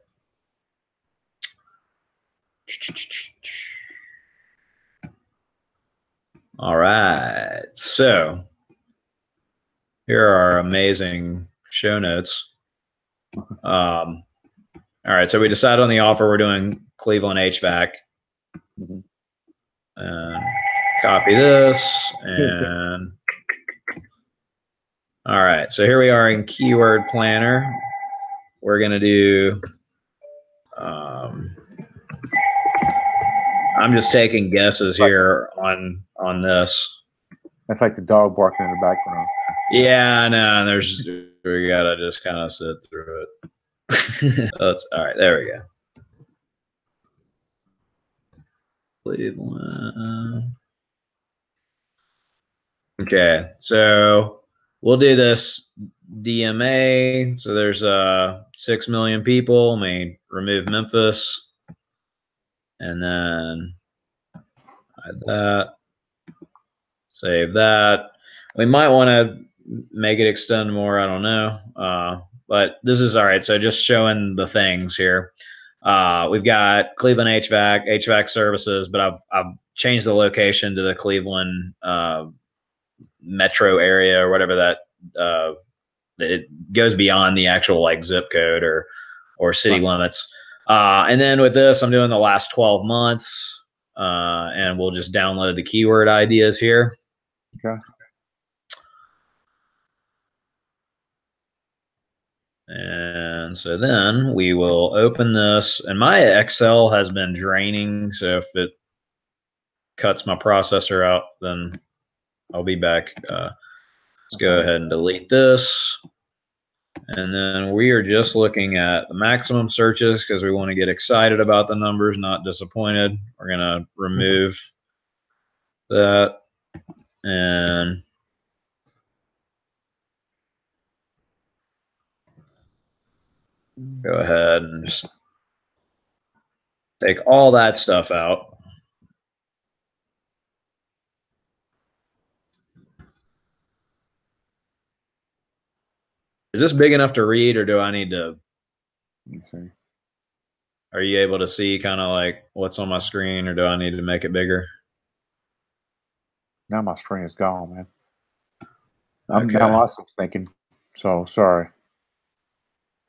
All right, so here are our amazing show notes. All right, so we decided on the offer. We're doing Cleveland HVAC. Mm-hmm. And copy this and all right, so here we are in keyword planner. We're gonna do I'm just taking guesses here on this. That's like the dog barking in the background. Yeah, I know. We gotta just kind of sit through it. That's all right. There we go. Cleveland. Okay, so we'll do this DMA. So there's 6 million people. Let me remove Memphis, and then hide that. Save that. We might want to make it extend more. I don't know. But this is all right. So just showing the things here. We've got Cleveland HVAC services, but I've changed the location to the Cleveland metro area or whatever that it goes beyond the actual like zip code or city limits. And then with this, I'm doing the last 12 months, and we'll just download the keyword ideas here. Okay. And so then we will open this, and my Excel has been draining. So if it cuts my processor out, then I'll be back. Let's go ahead and delete this. And then we are just looking at the maximum searches because we want to get excited about the numbers, not disappointed. We're going to remove that and go ahead and just take all that stuff out. Is this big enough to read, or do I need to? Okay. Are you able to see kind of like what's on my screen, or do I need to make it bigger? Now my screen is gone, man. I'm now lost of thinking. So sorry.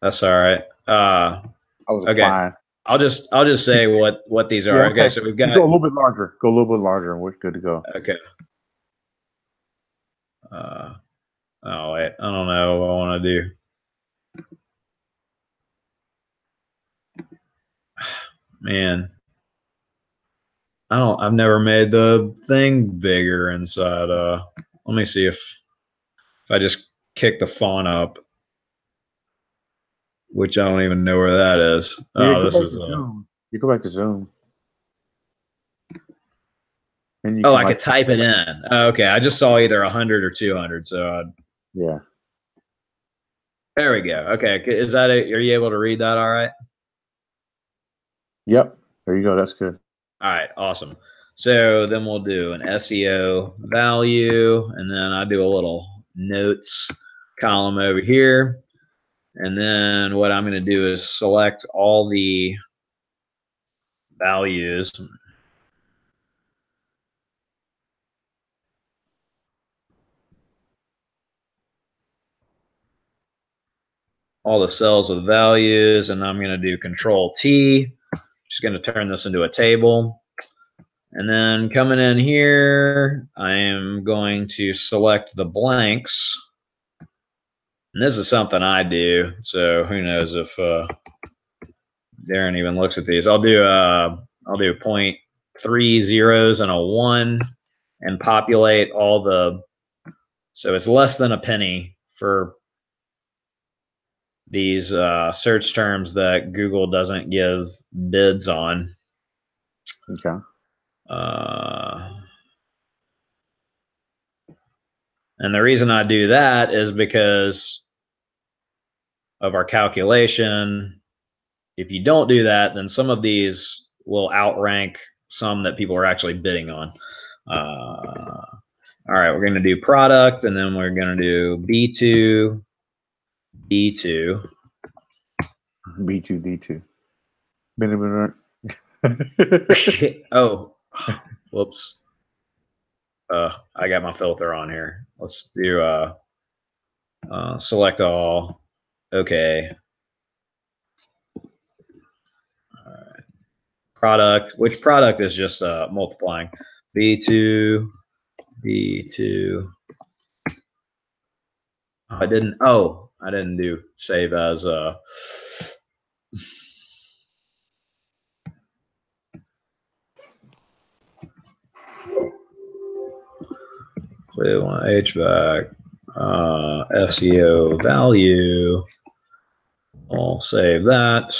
That's all right. I was applying. I'll just say what these are. Okay, so we've got go a little bit larger. Go a little bit larger, and we're good to go. Okay. Oh wait, I don't know what I want to do. Man, I've never made the thing bigger inside. Let me see if I just kick the font up, which I don't even know where that is. Yeah, this is Zoom. You go back to Zoom. And I could type it in. Okay, I just saw either 100 or 200. So yeah. There we go. Okay, is that it? Are you able to read that all right? Yep. There you go. That's good. All right, awesome. So then we'll do an SEO value, and then I do a little notes column over here. And then what I'm going to do is select all the values. all the cells with values, and I'm going to do Control T. Just going to turn this into a table. And then coming in here, I am going to select the blanks. And this is something I do, so who knows if Darren even looks at these. I'll do 0.3 zeros and a 1 and populate all the, so it's less than a penny for these search terms that Google doesn't give bids on. Okay. And the reason I do that is because of our calculation. If you don't do that, then some of these will outrank some that people are actually bidding on. All right, we're going to do product, and then we're going to do B2, D2. B2, D2. Oh, whoops. I got my filter on here. Let's do select all. Okay. All right. Product, which product is just multiplying. B2, B2. I didn't do save as we want HVAC SEO value. I'll save that.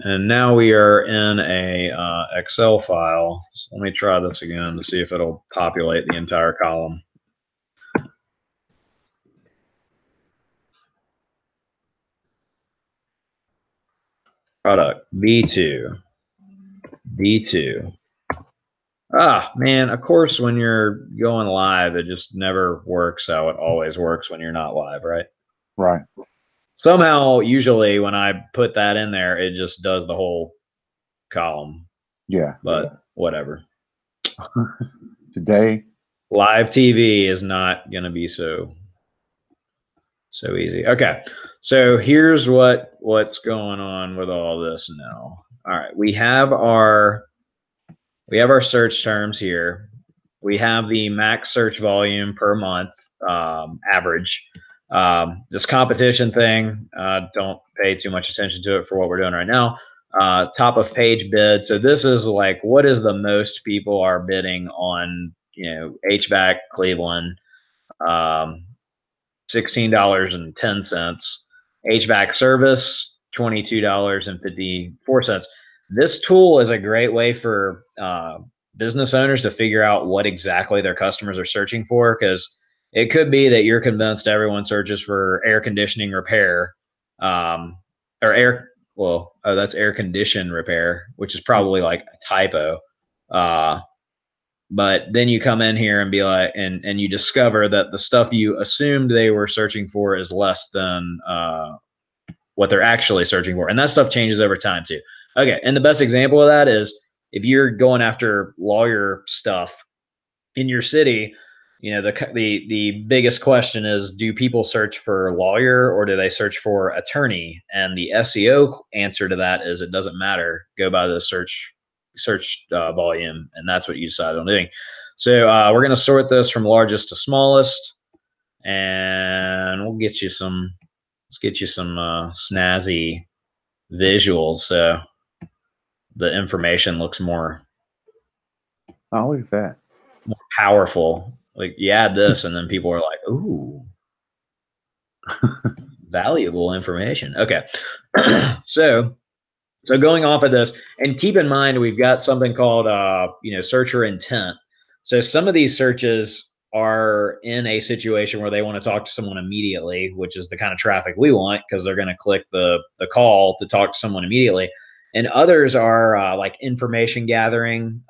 And now we are in a Excel file. So let me try this again to see if it'll populate the entire column. Product B2, D2. Ah, man, of course, when you're going live, it just never works how it always works when you're not live, right? Right. Somehow, usually when I put that in there, it just does the whole column. Yeah. But whatever. Today, live TV is not going to be so easy. Okay. So here's what's going on with all this now. All right. We have our search terms here. We have the max search volume per month average. This competition thing, don't pay too much attention to it for what we're doing right now. Top of page bid. So this is like, what is the most people are bidding on, HVAC Cleveland, $16.10. HVAC service, $22.54. This tool is a great way for business owners to figure out what exactly their customers are searching for, because it could be that you're convinced everyone searches for air conditioning repair, that's air condition repair, which is probably like a typo. But then you come in here and be like, and you discover that the stuff you assumed they were searching for is less than what they're actually searching for. And that stuff changes over time too. Okay. And the best example of that is if you're going after lawyer stuff in your city, the biggest question is, do people search for lawyer or do they search for attorney? And the SEO answer to that is it doesn't matter. Go by the search volume, and that's what you decide on doing. So we're going to sort this from largest to smallest, and we'll get you some. Let's get you some snazzy visuals so the information looks more. Oh, look at that. More powerful. Like you add this, and then people are like, "Ooh, valuable information." Okay, so going off of this, and keep in mind we've got something called searcher intent. So some of these searches are in a situation where they want to talk to someone immediately, which is the kind of traffic we want because they're going to click the call to talk to someone immediately. And others are like information gathering,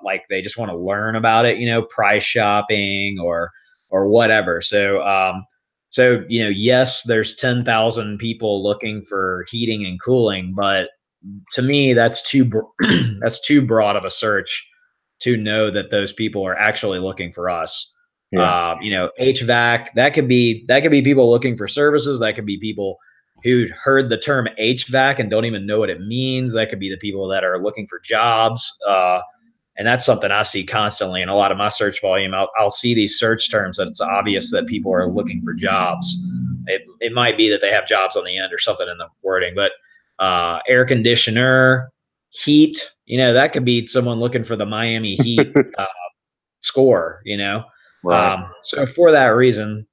like they just want to learn about it, price shopping or whatever. So yes, there's 10,000 people looking for heating and cooling, but to me, that's too broad of a search to know that those people are actually looking for us. Yeah. You know, HVAC, that could be people looking for services. That could be people who heard the term HVAC and don't even know what it means. That could be the people that are looking for jobs. And that's something I see constantly in a lot of my search volume. I'll see these search terms that it's obvious that people are looking for jobs. It might be that they have jobs on the end or something in the wording, but air conditioner, heat, you know, that could be someone looking for the Miami Heat score, you know. Right. So for that reason,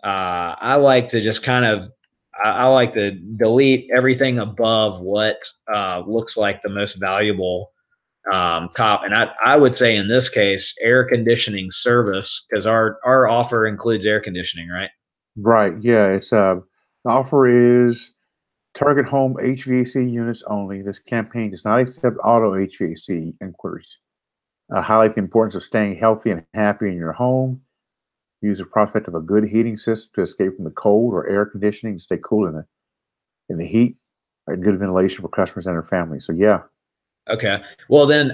I like to just kind of I like to delete everything above what looks like the most valuable top. And I would say in this case, air conditioning service, because our offer includes air conditioning, right? Right. Yeah. It's the offer is target home HVAC units only. This campaign does not accept auto HVAC inquiries. Highlight the importance of staying healthy and happy in your home. Use the prospect of a good heating system to escape from the cold, or air conditioning to stay cool in the heat, and good ventilation for customers and their families. So yeah. Okay. Well then,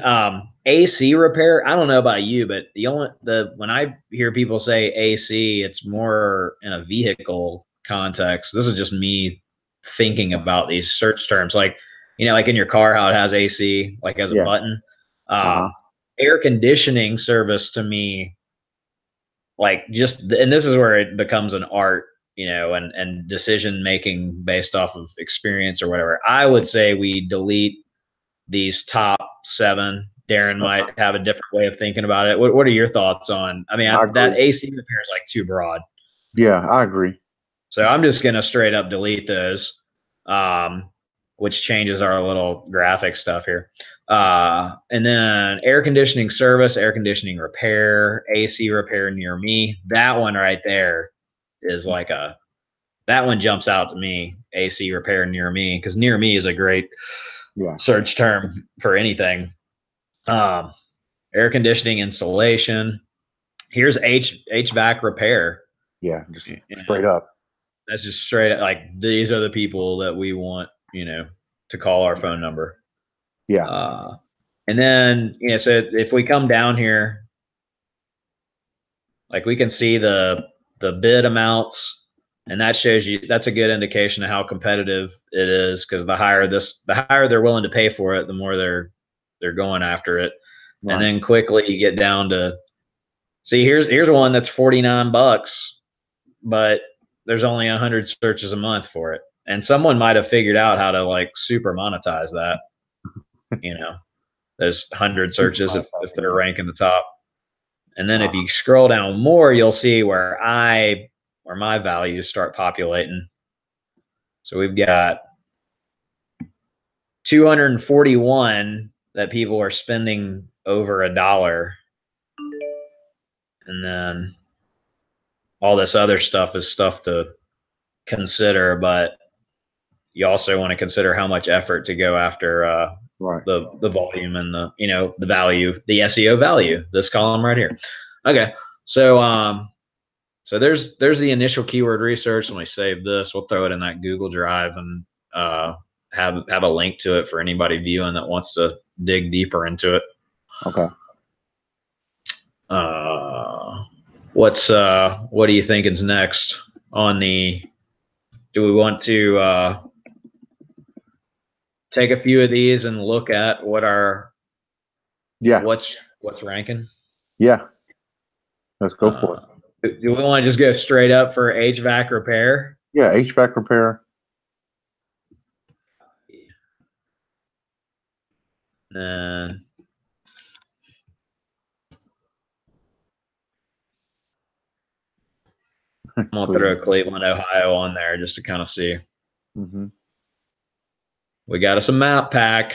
AC repair. I don't know about you, but when I hear people say AC, it's more in a vehicle context. This is just me thinking about these search terms, like, you know, like in your car, how it has AC, like as a Yeah. button. Uh-huh. Air conditioning service to me, like and this is where it becomes an art, you know, and decision making based off of experience or whatever. I would say we delete these top 7. Darren might have a different way of thinking about it. What are your thoughts on? I mean, I that agree. AC repair is like too broad, Yeah, I agree. so I'm just gonna straight up delete those, which changes our little graphic stuff here. And then air conditioning service, air conditioning repair, AC repair near me. That one right there is like that one jumps out to me. AC repair near me, because near me is a great Yeah. search term for anything. Um, Air conditioning installation. Here's HVAC repair. Yeah. Just You straight know, up. that's just straight up, like, these are the people that we want, you know, to call our phone number. Yeah. Uh, and then, you know, so if we come down here, like, we can see the bid amounts, and that shows you, that's a good indication of how competitive it is, because the higher they're willing to pay for it, the more they're going after it. And Right. then quickly you get down to, see, here's one that's $49, but there's only 100 searches a month for it. And someone might have figured out how to, like, super monetize that, you know, there's 100 searches if they're ranking the top. And then if you scroll down more, you'll see where my values start populating. So we've got 241 that people are spending over $1. And then all this other stuff is stuff to consider, but you also want to consider how much effort to go after Right. the volume and the, you know, the value, the SEO value, this column right here. Okay. So there's the initial keyword research. Let me save this. We'll throw it in that Google Drive and have a link to it for anybody viewing that wants to dig deeper into it. Okay. What do you think is next on the? Do we want to take a few of these and look at what our what's ranking? Yeah. Let's go for it. Do we want to just go straight up for HVAC repair? Yeah, HVAC repair. And I'm gonna throw Cleveland, Ohio on there just to kind of see. Mm-hmm. We got us a map pack.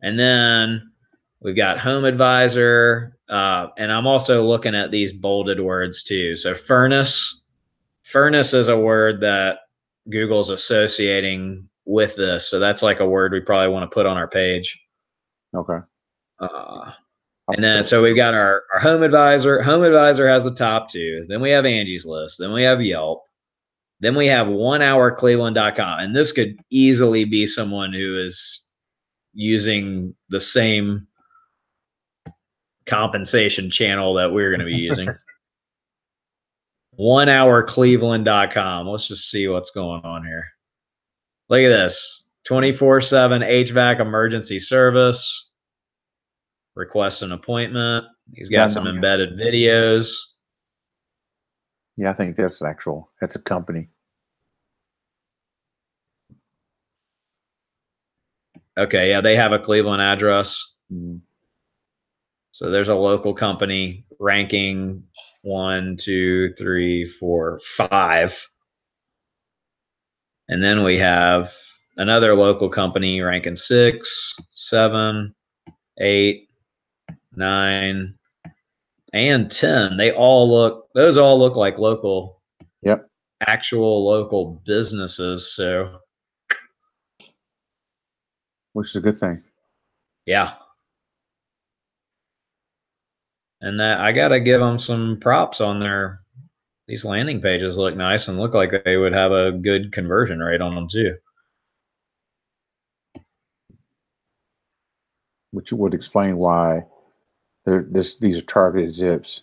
And then we've got Home Advisor. And I'm also looking at these bolded words too. So furnace is a word that Google's associating with this. So that's like a word we probably want to put on our page. Okay. And then, so we've got our Home Advisor. Home Advisor has the top 2. Then we have Angie's List. Then we have Yelp. Then we have 1hourcleveland.com. And this could easily be someone who is using the same compensation channel that we're going to be using. 1hourcleveland.com. Let's just see what's going on here. Look at this. 24/7 HVAC emergency service. Request an appointment. He's got some embedded videos. Yeah, I think that's a company. Okay, yeah, they have a Cleveland address. So there's a local company ranking 1, 2, 3, 4, 5. And then we have another local company ranking 6, 7, 8, 9, and 10. Those all look like local. Yep. Actual local businesses. So, which is a good thing. Yeah. And that I got to give them some props on these landing pages look nice and look like they would have a good conversion rate on them too. Which would explain why these are targeted zips.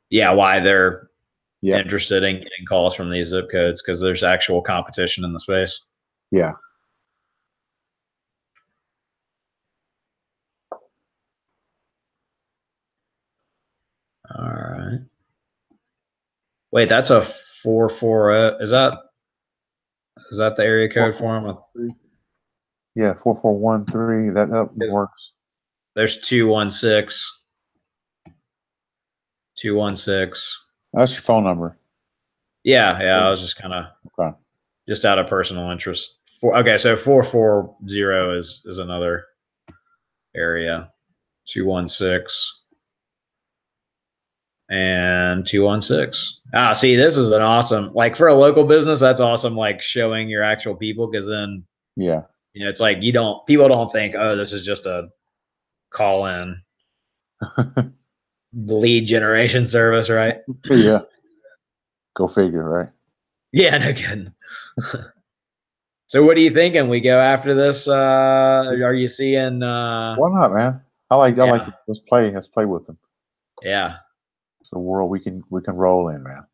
Yeah, why they're interested in getting calls from these zip codes, because there's actual competition in the space. Yeah. All right. Wait, that's a 440. Is that the area code for them? Yeah, 4413. That works. There's 216. 216. That's your phone number. Yeah. I was just kind of just out of personal interest. Okay, so 440 is another area. 216 and 216. See, this is an awesome, like for a local business, that's awesome. Like showing your actual people, because then it's like people don't think, oh, this is just a call in lead generation service, right? Yeah. Go figure, right? Yeah, no kidding. So what are you thinking? We go after this? Are you seeing? Why not, man? I like to, let's play with them. Yeah. It's the world we can roll in, man.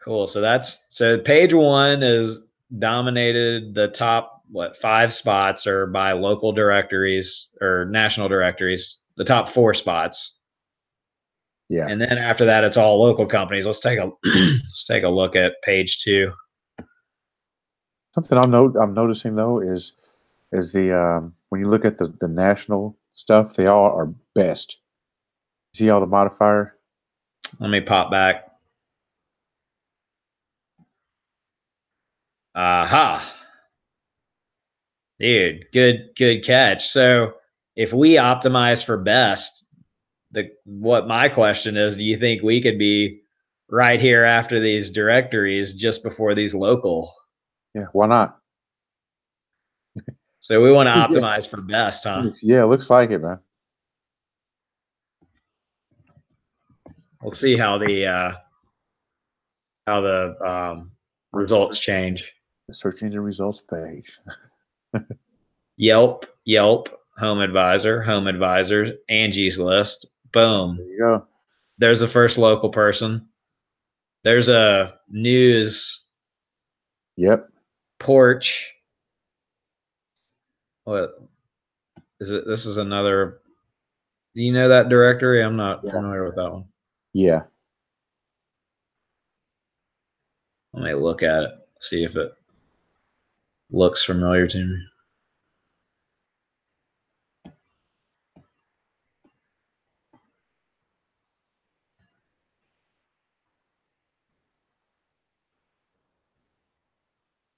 Cool. So page 1 is dominated. The top 5 spots are by local directories or national directories. The top 4 spots. Yeah. And then after that, it's all local companies. Let's take a look at page 2. Something I'm noticing though is the when you look at the national stuff, they all are best. See all the modifier? Let me pop back. Aha. Dude, good catch. So if we optimize for best, what my question is, do you think we could be right here after these directories just before these local? Yeah, why not? So we want to optimize for best, huh? Yeah, looks like it, man. We'll see how the results change. The search engine results page. Yelp, Home Advisors, Angie's List. Boom. There you go. There's the first local person. There's a news. Yep. Porch. What is it? This is another. Do you know that directory? I'm not familiar with that one. Yeah. Let me look at it, see if it looks familiar to me.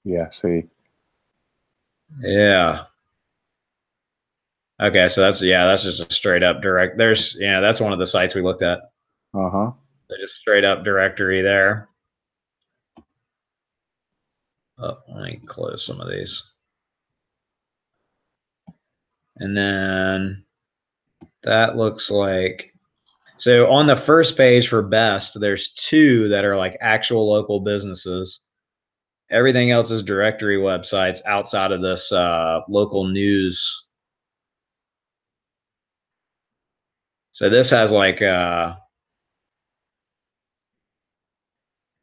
Yeah, see. Yeah. Okay, so that's just a straight up direct. That's one of the sites we looked at. Uh-huh. They're just straight up directory there. Oh, let me close some of these. And then that looks like, so on the first page for best, there's 2 that are like actual local businesses. Everything else is directory websites outside of this local news So this has like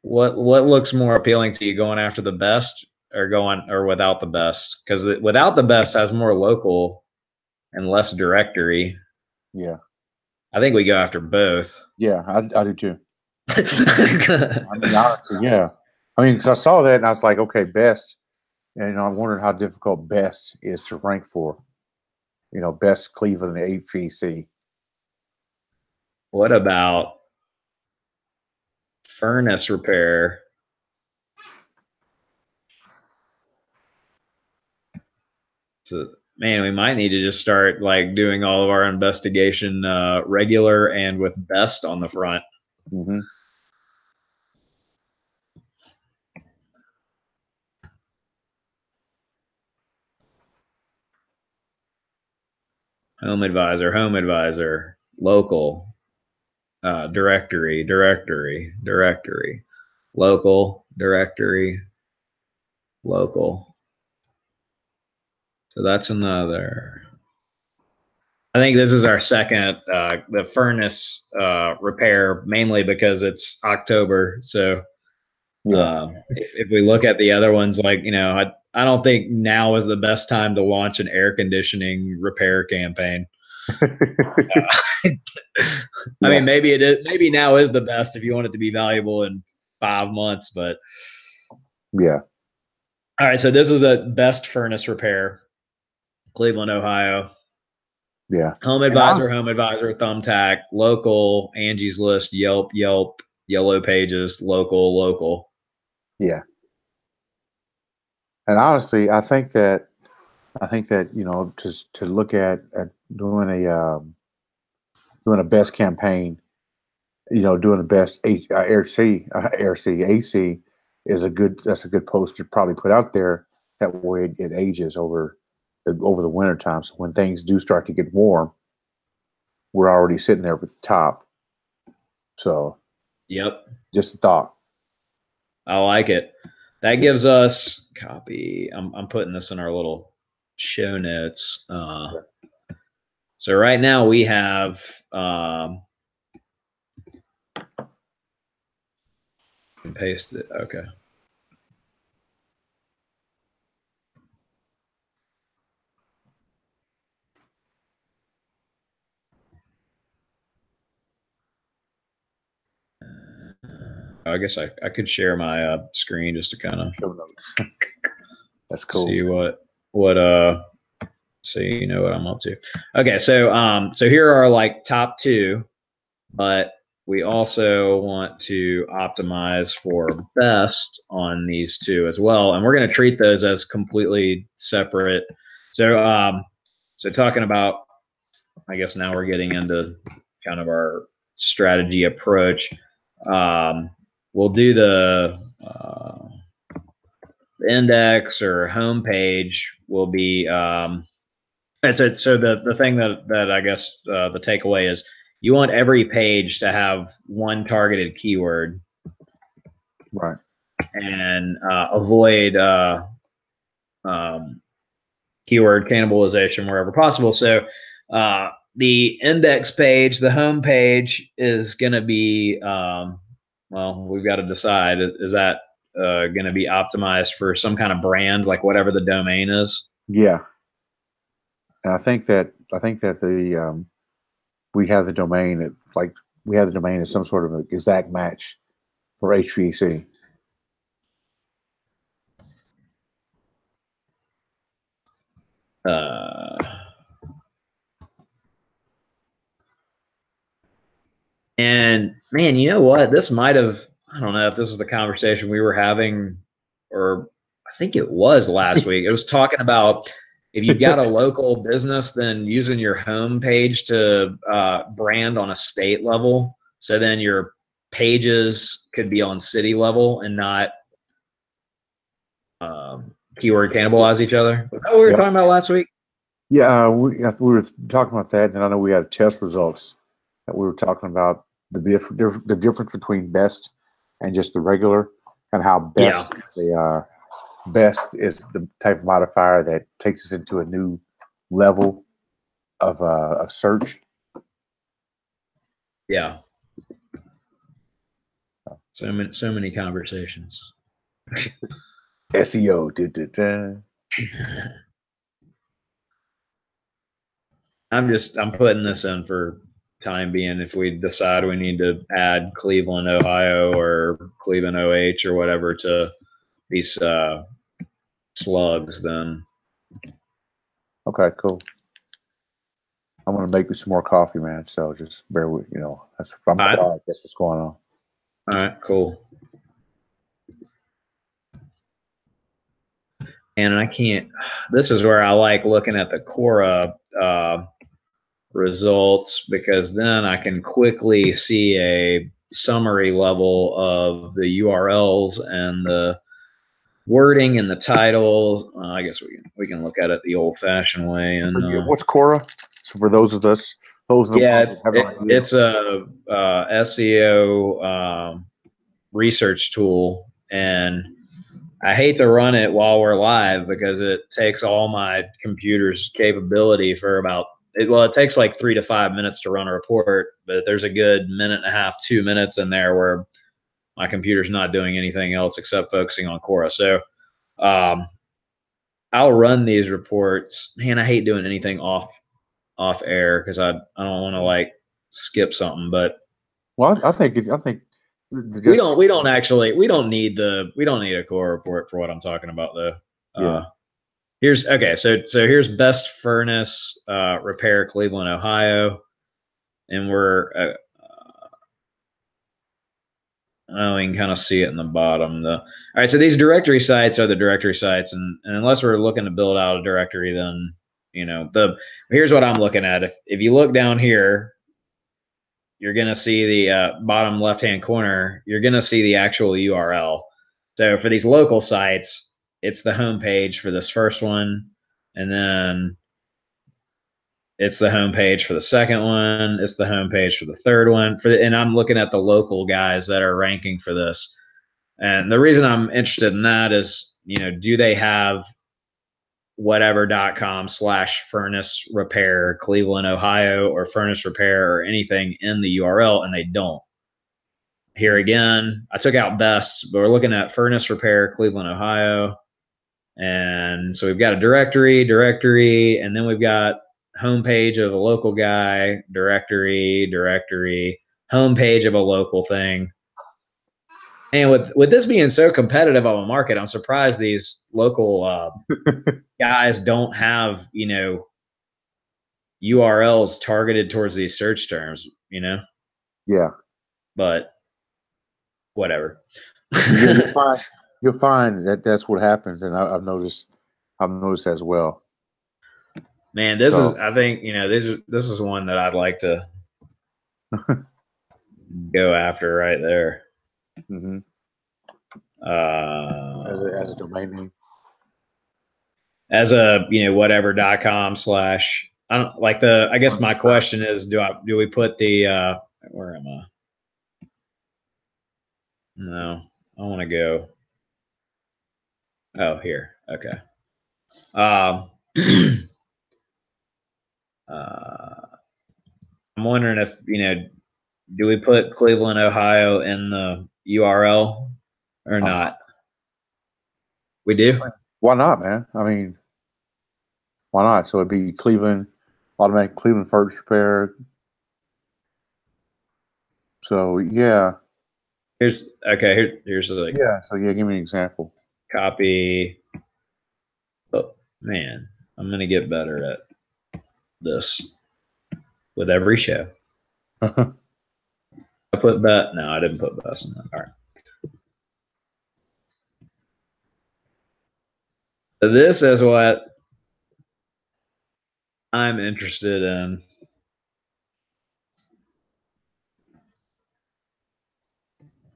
what looks more appealing to you, going after the best or without the best? Because without the best has more local and less directory. Yeah. I think we go after both. Yeah, I do too. I mean, honestly, yeah. I mean, because I saw that and I was like, okay, best. And, you know, I'm wondering how difficult best is to rank for. You know, best Cleveland HVC. What about furnace repair? So, man, we might need to just start like doing all of our investigation regular and with best on the front. Mm-hmm. Home advisor, local, directory, local, directory, local. So that's another. I think this is our second, the furnace repair, mainly because it's October. So Yeah. if we look at the other ones, like, you know, I don't think now is the best time to launch an air conditioning repair campaign. I mean, maybe it is. Maybe now is the best if you want it to be valuable in 5 months. But yeah. All right, so this is the best furnace repair, Cleveland, Ohio. Yeah. Home advisor, Thumbtack, local, Angie's List, Yelp, Yellow Pages, local. Yeah. And honestly, I think that you know, to look at doing a best campaign, you know, doing the best AC is that's a good post to probably put out there. That way it ages over the winter time. So when things do start to get warm, we're already sitting there with the top. So Yep. just a thought. I like it. That gives us copy. I'm putting this in our little show notes. So right now we have and paste it. Okay. I guess I could share my screen just to kind of show notes. That's cool. See so you know what I'm up to. Okay, so here are like top 2, but we also want to optimize for best on these 2 as well, and we're going to treat those as completely separate. So so talking about, I guess now we're getting into kind of our strategy approach. We'll do the index or homepage will be so the thing that I guess the takeaway is, you want every page to have one targeted keyword, right, and avoid keyword cannibalization wherever possible. So the index page, the home page, is going to be well, we've got to decide, is that going to be optimized for some kind of brand, like whatever the domain is? Yeah. And I think that the we have the domain as some sort of an exact match for HVAC. And man, you know what? This might have, I don't know if this is the conversation we were having, or I think it was last week. It was talking about, if you've got a local business, then using your home page to brand on a state level. So then your pages could be on city level and not keyword cannibalize each other. Was that what we were talking about last week? Yeah, we were talking about that, and I know we had test results that we were talking about the difference between best and just the regular, and how best best is the type of modifier that takes us into a new level of a search. Yeah. So many conversations. SEO. I'm putting this in for time being. If we decide we need to add Cleveland, Ohio, or Cleveland, OH, or whatever to these slugs, then Okay, cool. I'm gonna make me some more coffee, man. So just bear with, that's if I'm quiet, that's what's going on. All right, cool. And I can't. This is where I like looking at the Quora results, because then I can quickly see a summary level of the URLs and the wording and the titles. I guess we can look at it the old-fashioned way. And what's Quora? So for those of us, it's a SEO research tool, and I hate to run it while we're live because it takes all my computer's capability for it takes like 3 to 5 minutes to run a report, but there's a good minute and a half, 2 minutes in there where my computer's not doing anything else except focusing on Quora. So I'll run these reports. Man, I hate doing anything off air because I don't want to like skip something. But I think we don't need a Quora report for what I'm talking about though. Yeah. So here's best furnace repair, Cleveland, Ohio, and we're we can kind of see it in the bottom. All right, so these directory sites are the directory sites, and unless we're looking to build out a directory, then here's what I'm looking at. If you look down here, you're gonna see the bottom left hand corner. You're gonna see the actual URL. So for these local sites, it's the home page for this first one, and then it's the homepage for the second one. It's the homepage for the third one. And I'm looking at the local guys that are ranking for this. And the reason I'm interested in that is, do they have whatever.com/furnace repair Cleveland, Ohio, or furnace repair or anything in the URL? And they don't. Here again, I took out best, but we're looking at furnace repair Cleveland, Ohio. And so we've got a directory, and then we've got homepage of a local guy, directory, homepage of a local thing. And with this being so competitive of a market, I'm surprised these local guys don't have, URLs targeted towards these search terms, Yeah. But whatever. You'll find that that's what happens, and I've noticed as well. Man, I think this is one that I'd like to go after right there. Mm-hmm. As a domain name, as a whatever.com / I don't like the. I guess my question is, do we put the where am I? No, I want to go. Oh, here. Okay. I'm wondering if do we put Cleveland, Ohio in the URL or not? We do. Why not, man? I mean, why not? So it'd be Cleveland, automatic Cleveland furnace repair. So yeah. Here's the yeah. So yeah, give me an example. Copy. Oh man, I'm gonna get better at this with every show. I put bet. No, I didn't put best in that. All right. So this is what I'm interested in.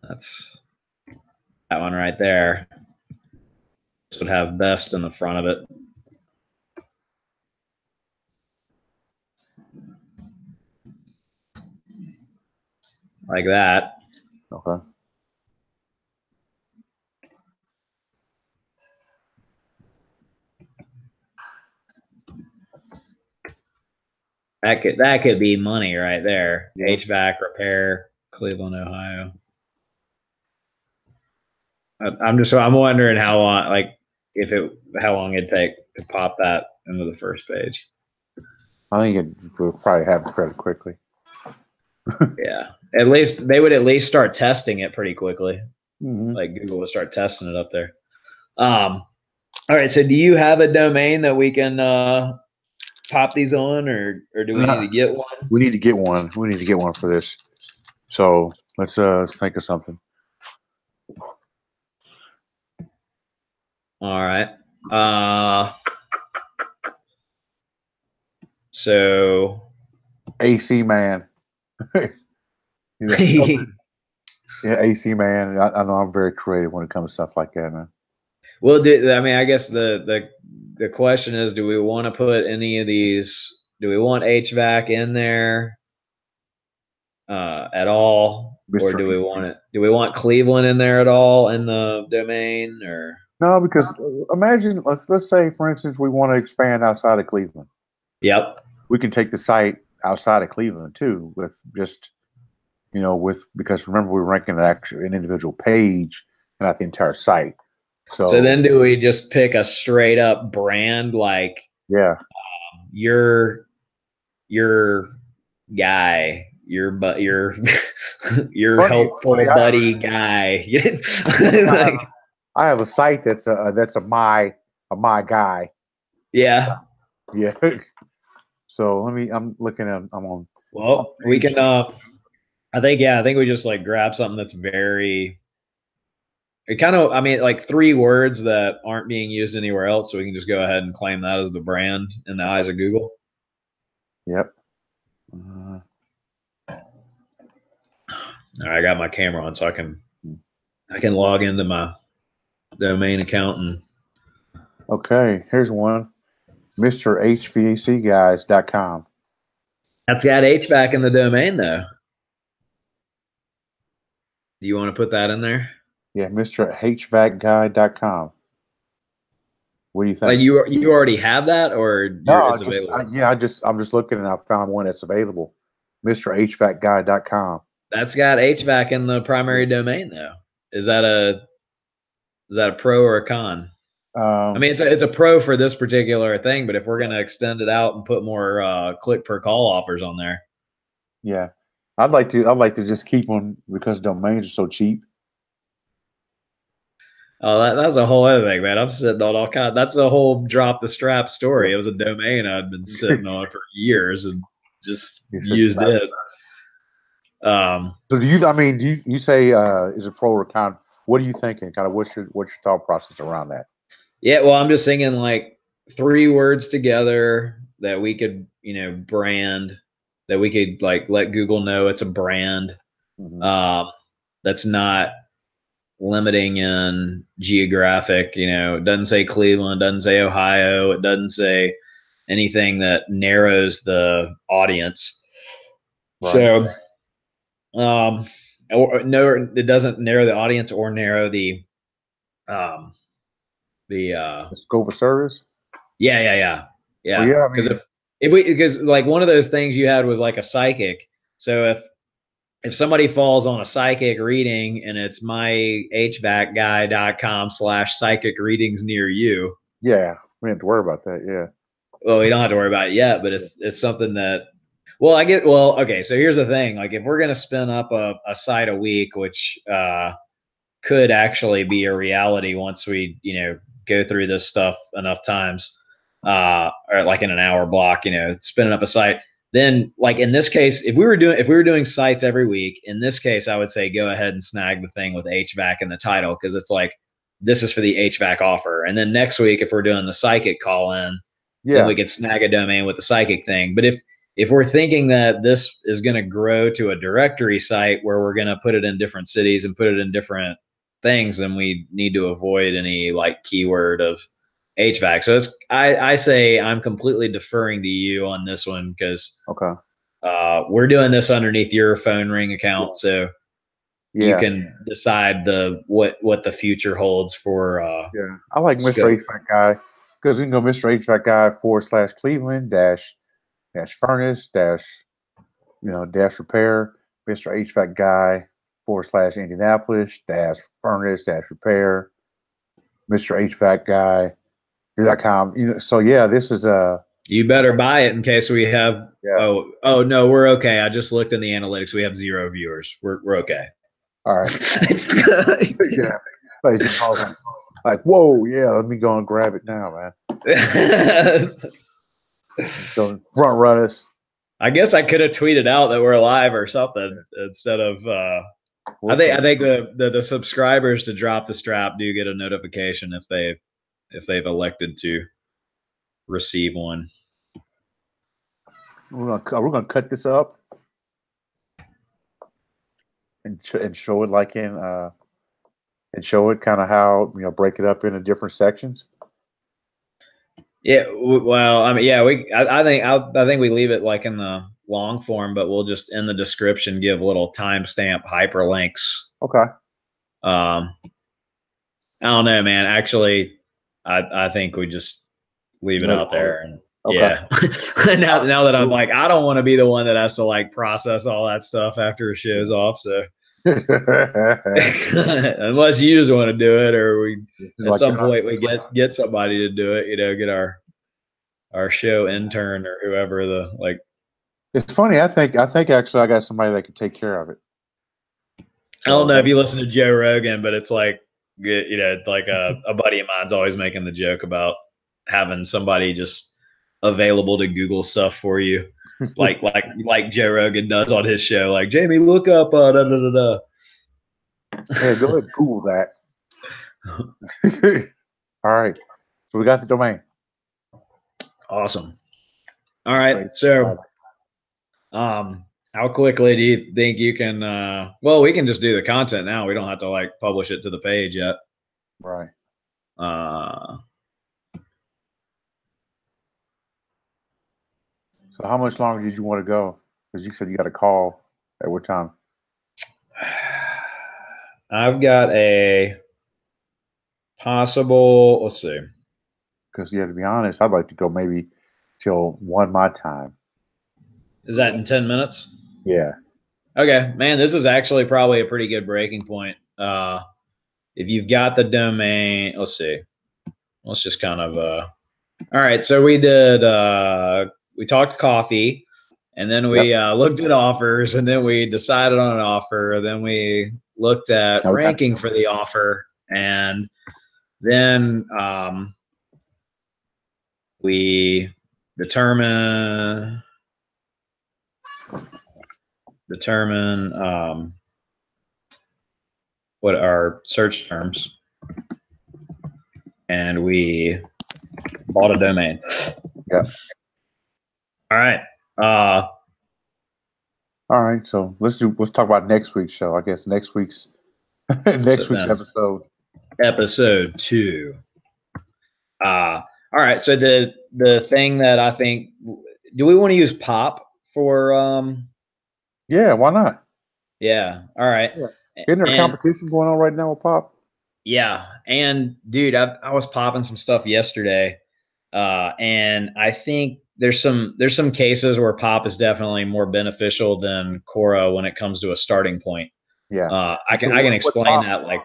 That's that one right there. This would have best in the front of it. Like that. Okay. That could be money right there. Yeah. HVAC repair, Cleveland, Ohio. I'm wondering how long, like, how long it'd take to pop that into the first page. I think it will probably happen fairly quickly. Yeah, at least they would at least start testing it pretty quickly. Mm-hmm. Like Google would start testing it up there. All right. So, do you have a domain that we can pop these on, or do we need to get one? We need to get one. We need to get one for this. So let's think of something. All right. So AC Man. Yeah, AC Man. I know I'm very creative when it comes to stuff like that, man. Well, I guess the question is, do we want to put any of these? Do we want HVAC in there at all, or do we want it? Do we want Cleveland in there at all in the domain, or no? Because imagine, let's say, for instance, we want to expand outside of Cleveland. Yep. We can take the site outside of Cleveland too, with just because remember we're ranking an individual page and not the entire site. So then, do we just pick a straight up brand like your guy, your helpful buddy guy? Like, I have a site that's a my guy. Yeah. Yeah. So I'm looking at I'm on. Well, we can. I think we just like grab something that's very. It kind of, like 3 words that aren't being used anywhere else, so we can just go ahead and claim that as the brand in the eyes of Google. Yep. All right, I got my camera on, so I can log into my domain account and. Okay, here's one, MrHVACguys.com. That's got HVAC in the domain, though. Do you want to put that in there? Yeah, MrHVACguy.com. What do you think? Like you already have that, or no? It's available? I'm just looking, and I found one that's available. MrHVACguy.com. That's got HVAC in the primary domain, though. Is that a pro or a con? It's a pro for this particular thing, but if we're going to extend it out and put more click per call offers on there, yeah, I'd like to just keep them because domains are so cheap. Oh, that's a whole other thing, man. I'm sitting on all kinds. That's a whole drop the strap story. It was a domain I'd been sitting on for years and just used it. So do you say is it pro or con? What are you thinking? Kind of what's your thought process around that? Yeah, well, I'm just thinking like 3 words together that we could, brand, that we could like let Google know it's a brand. Mm-hmm. That's not limiting in geographic, it doesn't say Cleveland, doesn't say Ohio, it doesn't say anything that narrows the audience. Right. So no, it doesn't narrow the audience or narrow the scope of service. Yeah. Well, yeah, because like one of those things you had was like a psychic. So if somebody falls on a psychic reading and it's myhvacguy.com/psychic readings near you. Yeah, we don't have to worry about that. Yeah. Well, we don't have to worry about it yet, but it's something that. Well, okay. So here's the thing: like, if we're gonna spin up a site a week, which could actually be a reality once we go through this stuff enough times, or like in an hour block, spinning up a site. Then, like in this case, if we were doing sites every week, in this case, I would say go ahead and snag the thing with HVAC in the title, because it's like this is for the HVAC offer. And then next week, if we're doing the psychic call in, then we could snag a domain with the psychic thing. But if we're thinking that this is going to grow to a directory site where we're going to put it in different cities and put it in different things, then we need to avoid any like keyword of HVAC. So I say I'm completely deferring to you on this one, because we're doing this underneath your phone ring account, so you can decide what the future holds for. I like Mr. HVAC Guy, because we can go Mr. HVAC Guy /Cleveland dash furnace dash, dash repair, Mr. HVAC guy / Indianapolis dash furnace dash repair, Mr. HVAC guy.com. So yeah, this is you better buy it in case we have. Yeah. Oh no, we're okay. I just looked in the analytics. We have 0 viewers. We're okay. All right. Yeah. Like, whoa, yeah, let me go and grab it now, man. So front runners. I guess I could have tweeted out that we're live or something instead of. I think the subscribers to Drop the Strap do get a notification if they've elected to receive one. We're gonna cut this up and show it like in and show it kind of how break it up into different sections. Yeah, well, I mean, yeah, I think we leave it like in the long form, but we'll just in the description give little timestamp hyperlinks. Okay. I don't know, man. Actually, I think we just leave it out there, and okay. Yeah. now that I'm like, I don't want to be the one that has to like process all that stuff after a show's off, so. Unless you just want to do it, or we at some point we get somebody to do it, get our show intern or whoever the. It's funny. I think actually I got somebody that could take care of it. So, I don't know if you listen to Joe Rogan, but it's like like a buddy of mine's always making the joke about having somebody just available to Google stuff for you. like Joe Rogan does on his show. Like, Jamie, look up da da da da. Yeah, go ahead and Google that. All right. So we got the domain. Awesome. All right. So how quickly do you think you can well, we can just do the content now. We don't have to like publish it to the page yet. Right. So how much longer did you want to go? Because you said you got a call at what time? I've got a possible, let's see. Because to be honest, I'd like to go maybe till 1 my time. Is that in 10 minutes? Yeah. Okay, man, this is actually probably a pretty good breaking point. If you've got the domain, let's see. Let's just kind of all right, so we did we talked coffee, and then we looked at offers, and then we decided on an offer, then we looked at ranking for the offer, and then we determine what are search terms, and we bought a domain. Yeah. All right. All right. So let's talk about next week's show. I guess next week's week's episode. Episode 2. All right. So the thing that I think, do we want to use Pop for yeah, why not? Yeah. All right. Yeah. Isn't there a competition going on right now with Pop? Yeah. And dude, I was popping some stuff yesterday. And I think there's some cases where Pop is definitely more beneficial than Quora when it comes to a starting point. Yeah. I can explain that, like,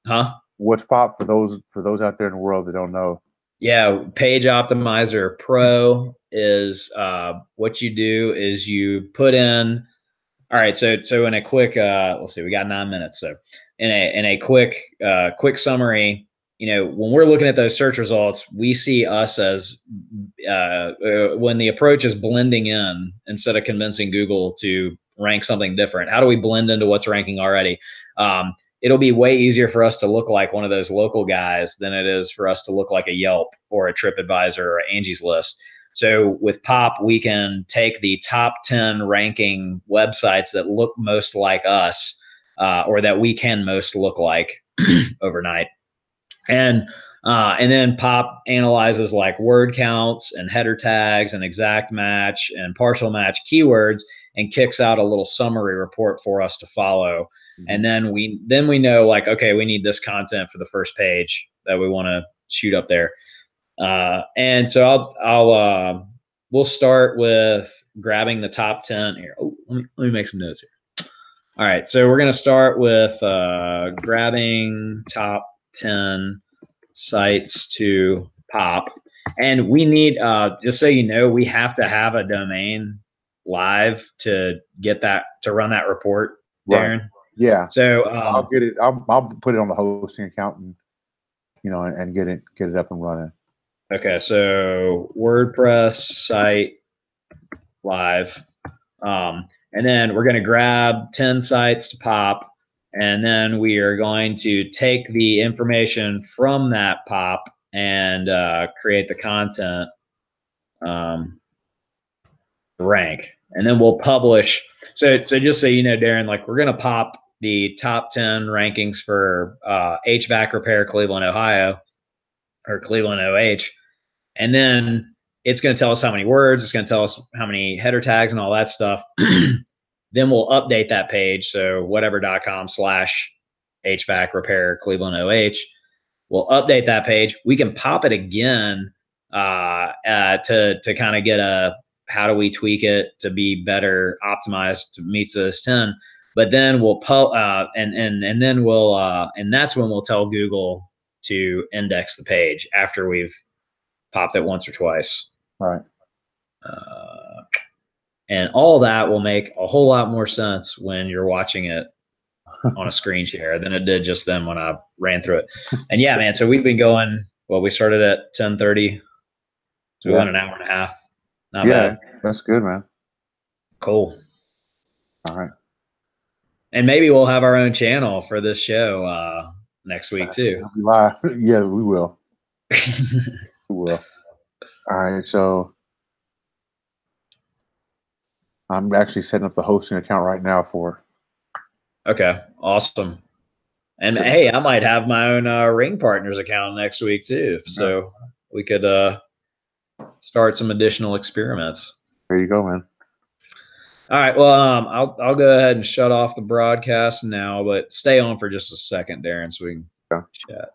huh? What's Pop for those out there in the world that don't know? Yeah, Page Optimizer Pro is what you do is you put in. All right, so in a quick let's see, we got 9 minutes. So in a quick summary, when we're looking at those search results, we see us as when the approach is blending in instead of convincing Google to rank something different. How do we blend into what's ranking already? It'll be way easier for us to look like one of those local guys than it is for us to look like a Yelp or a TripAdvisor or Angie's List. So with Pop, we can take the top 10 ranking websites that look most like us, or that we can most look like overnight. And then Pop analyzes like word counts and header tags and exact match and partial match keywords and kicks out a little summary report for us to follow. Mm-hmm. And then we know, like, okay, we need this content for the first page that we want to shoot up there. And so I'll we'll start with grabbing the top 10 here. Oh, let me make some notes here. All right, so we're going to start with grabbing top 10 sites to pop. And we need, just so you know, we have to have a domain live to get that, to run that report, Darren. Right. Yeah. So I'll get it. I'll put it on the hosting account and, you know, and get it up and running. Okay. So WordPress site live. And then we're going to grab 10 sites to pop. And then we are going to take the information from that pop and create the content rank. And then we'll publish. So just so you know, Darren, like we're going to pop the top 10 rankings for HVAC repair, Cleveland, Ohio, or Cleveland, OH. And then it's going to tell us how many words, it's going to tell us how many header tags and all that stuff. Then we'll update that page. So whatever.com/HVAC repair Cleveland OH. We'll update that page. We can pop it again to kind of get a, how do we tweak it to be better optimized to meet those 10. But then we'll and then we'll and that's when we'll tell Google to index the page after we've popped it once or twice. Right. And all that will make a whole lot more sense when you're watching it on a screen share than it did just then when I ran through it. And yeah, man, so we've been going, well, we started at 10:30. So we went an hour and a half. Not bad. That's good, man. Cool. All right. And maybe we'll have our own channel for this show next week too. Yeah, we will. We will. All right, so I'm actually setting up the hosting account right now for it. Okay, awesome. And hey, I might have my own Ring Partners account next week too, so we could start some additional experiments. There you go, man. All right, well, I'll go ahead and shut off the broadcast now, but stay on for just a second, Darren, so we can chat.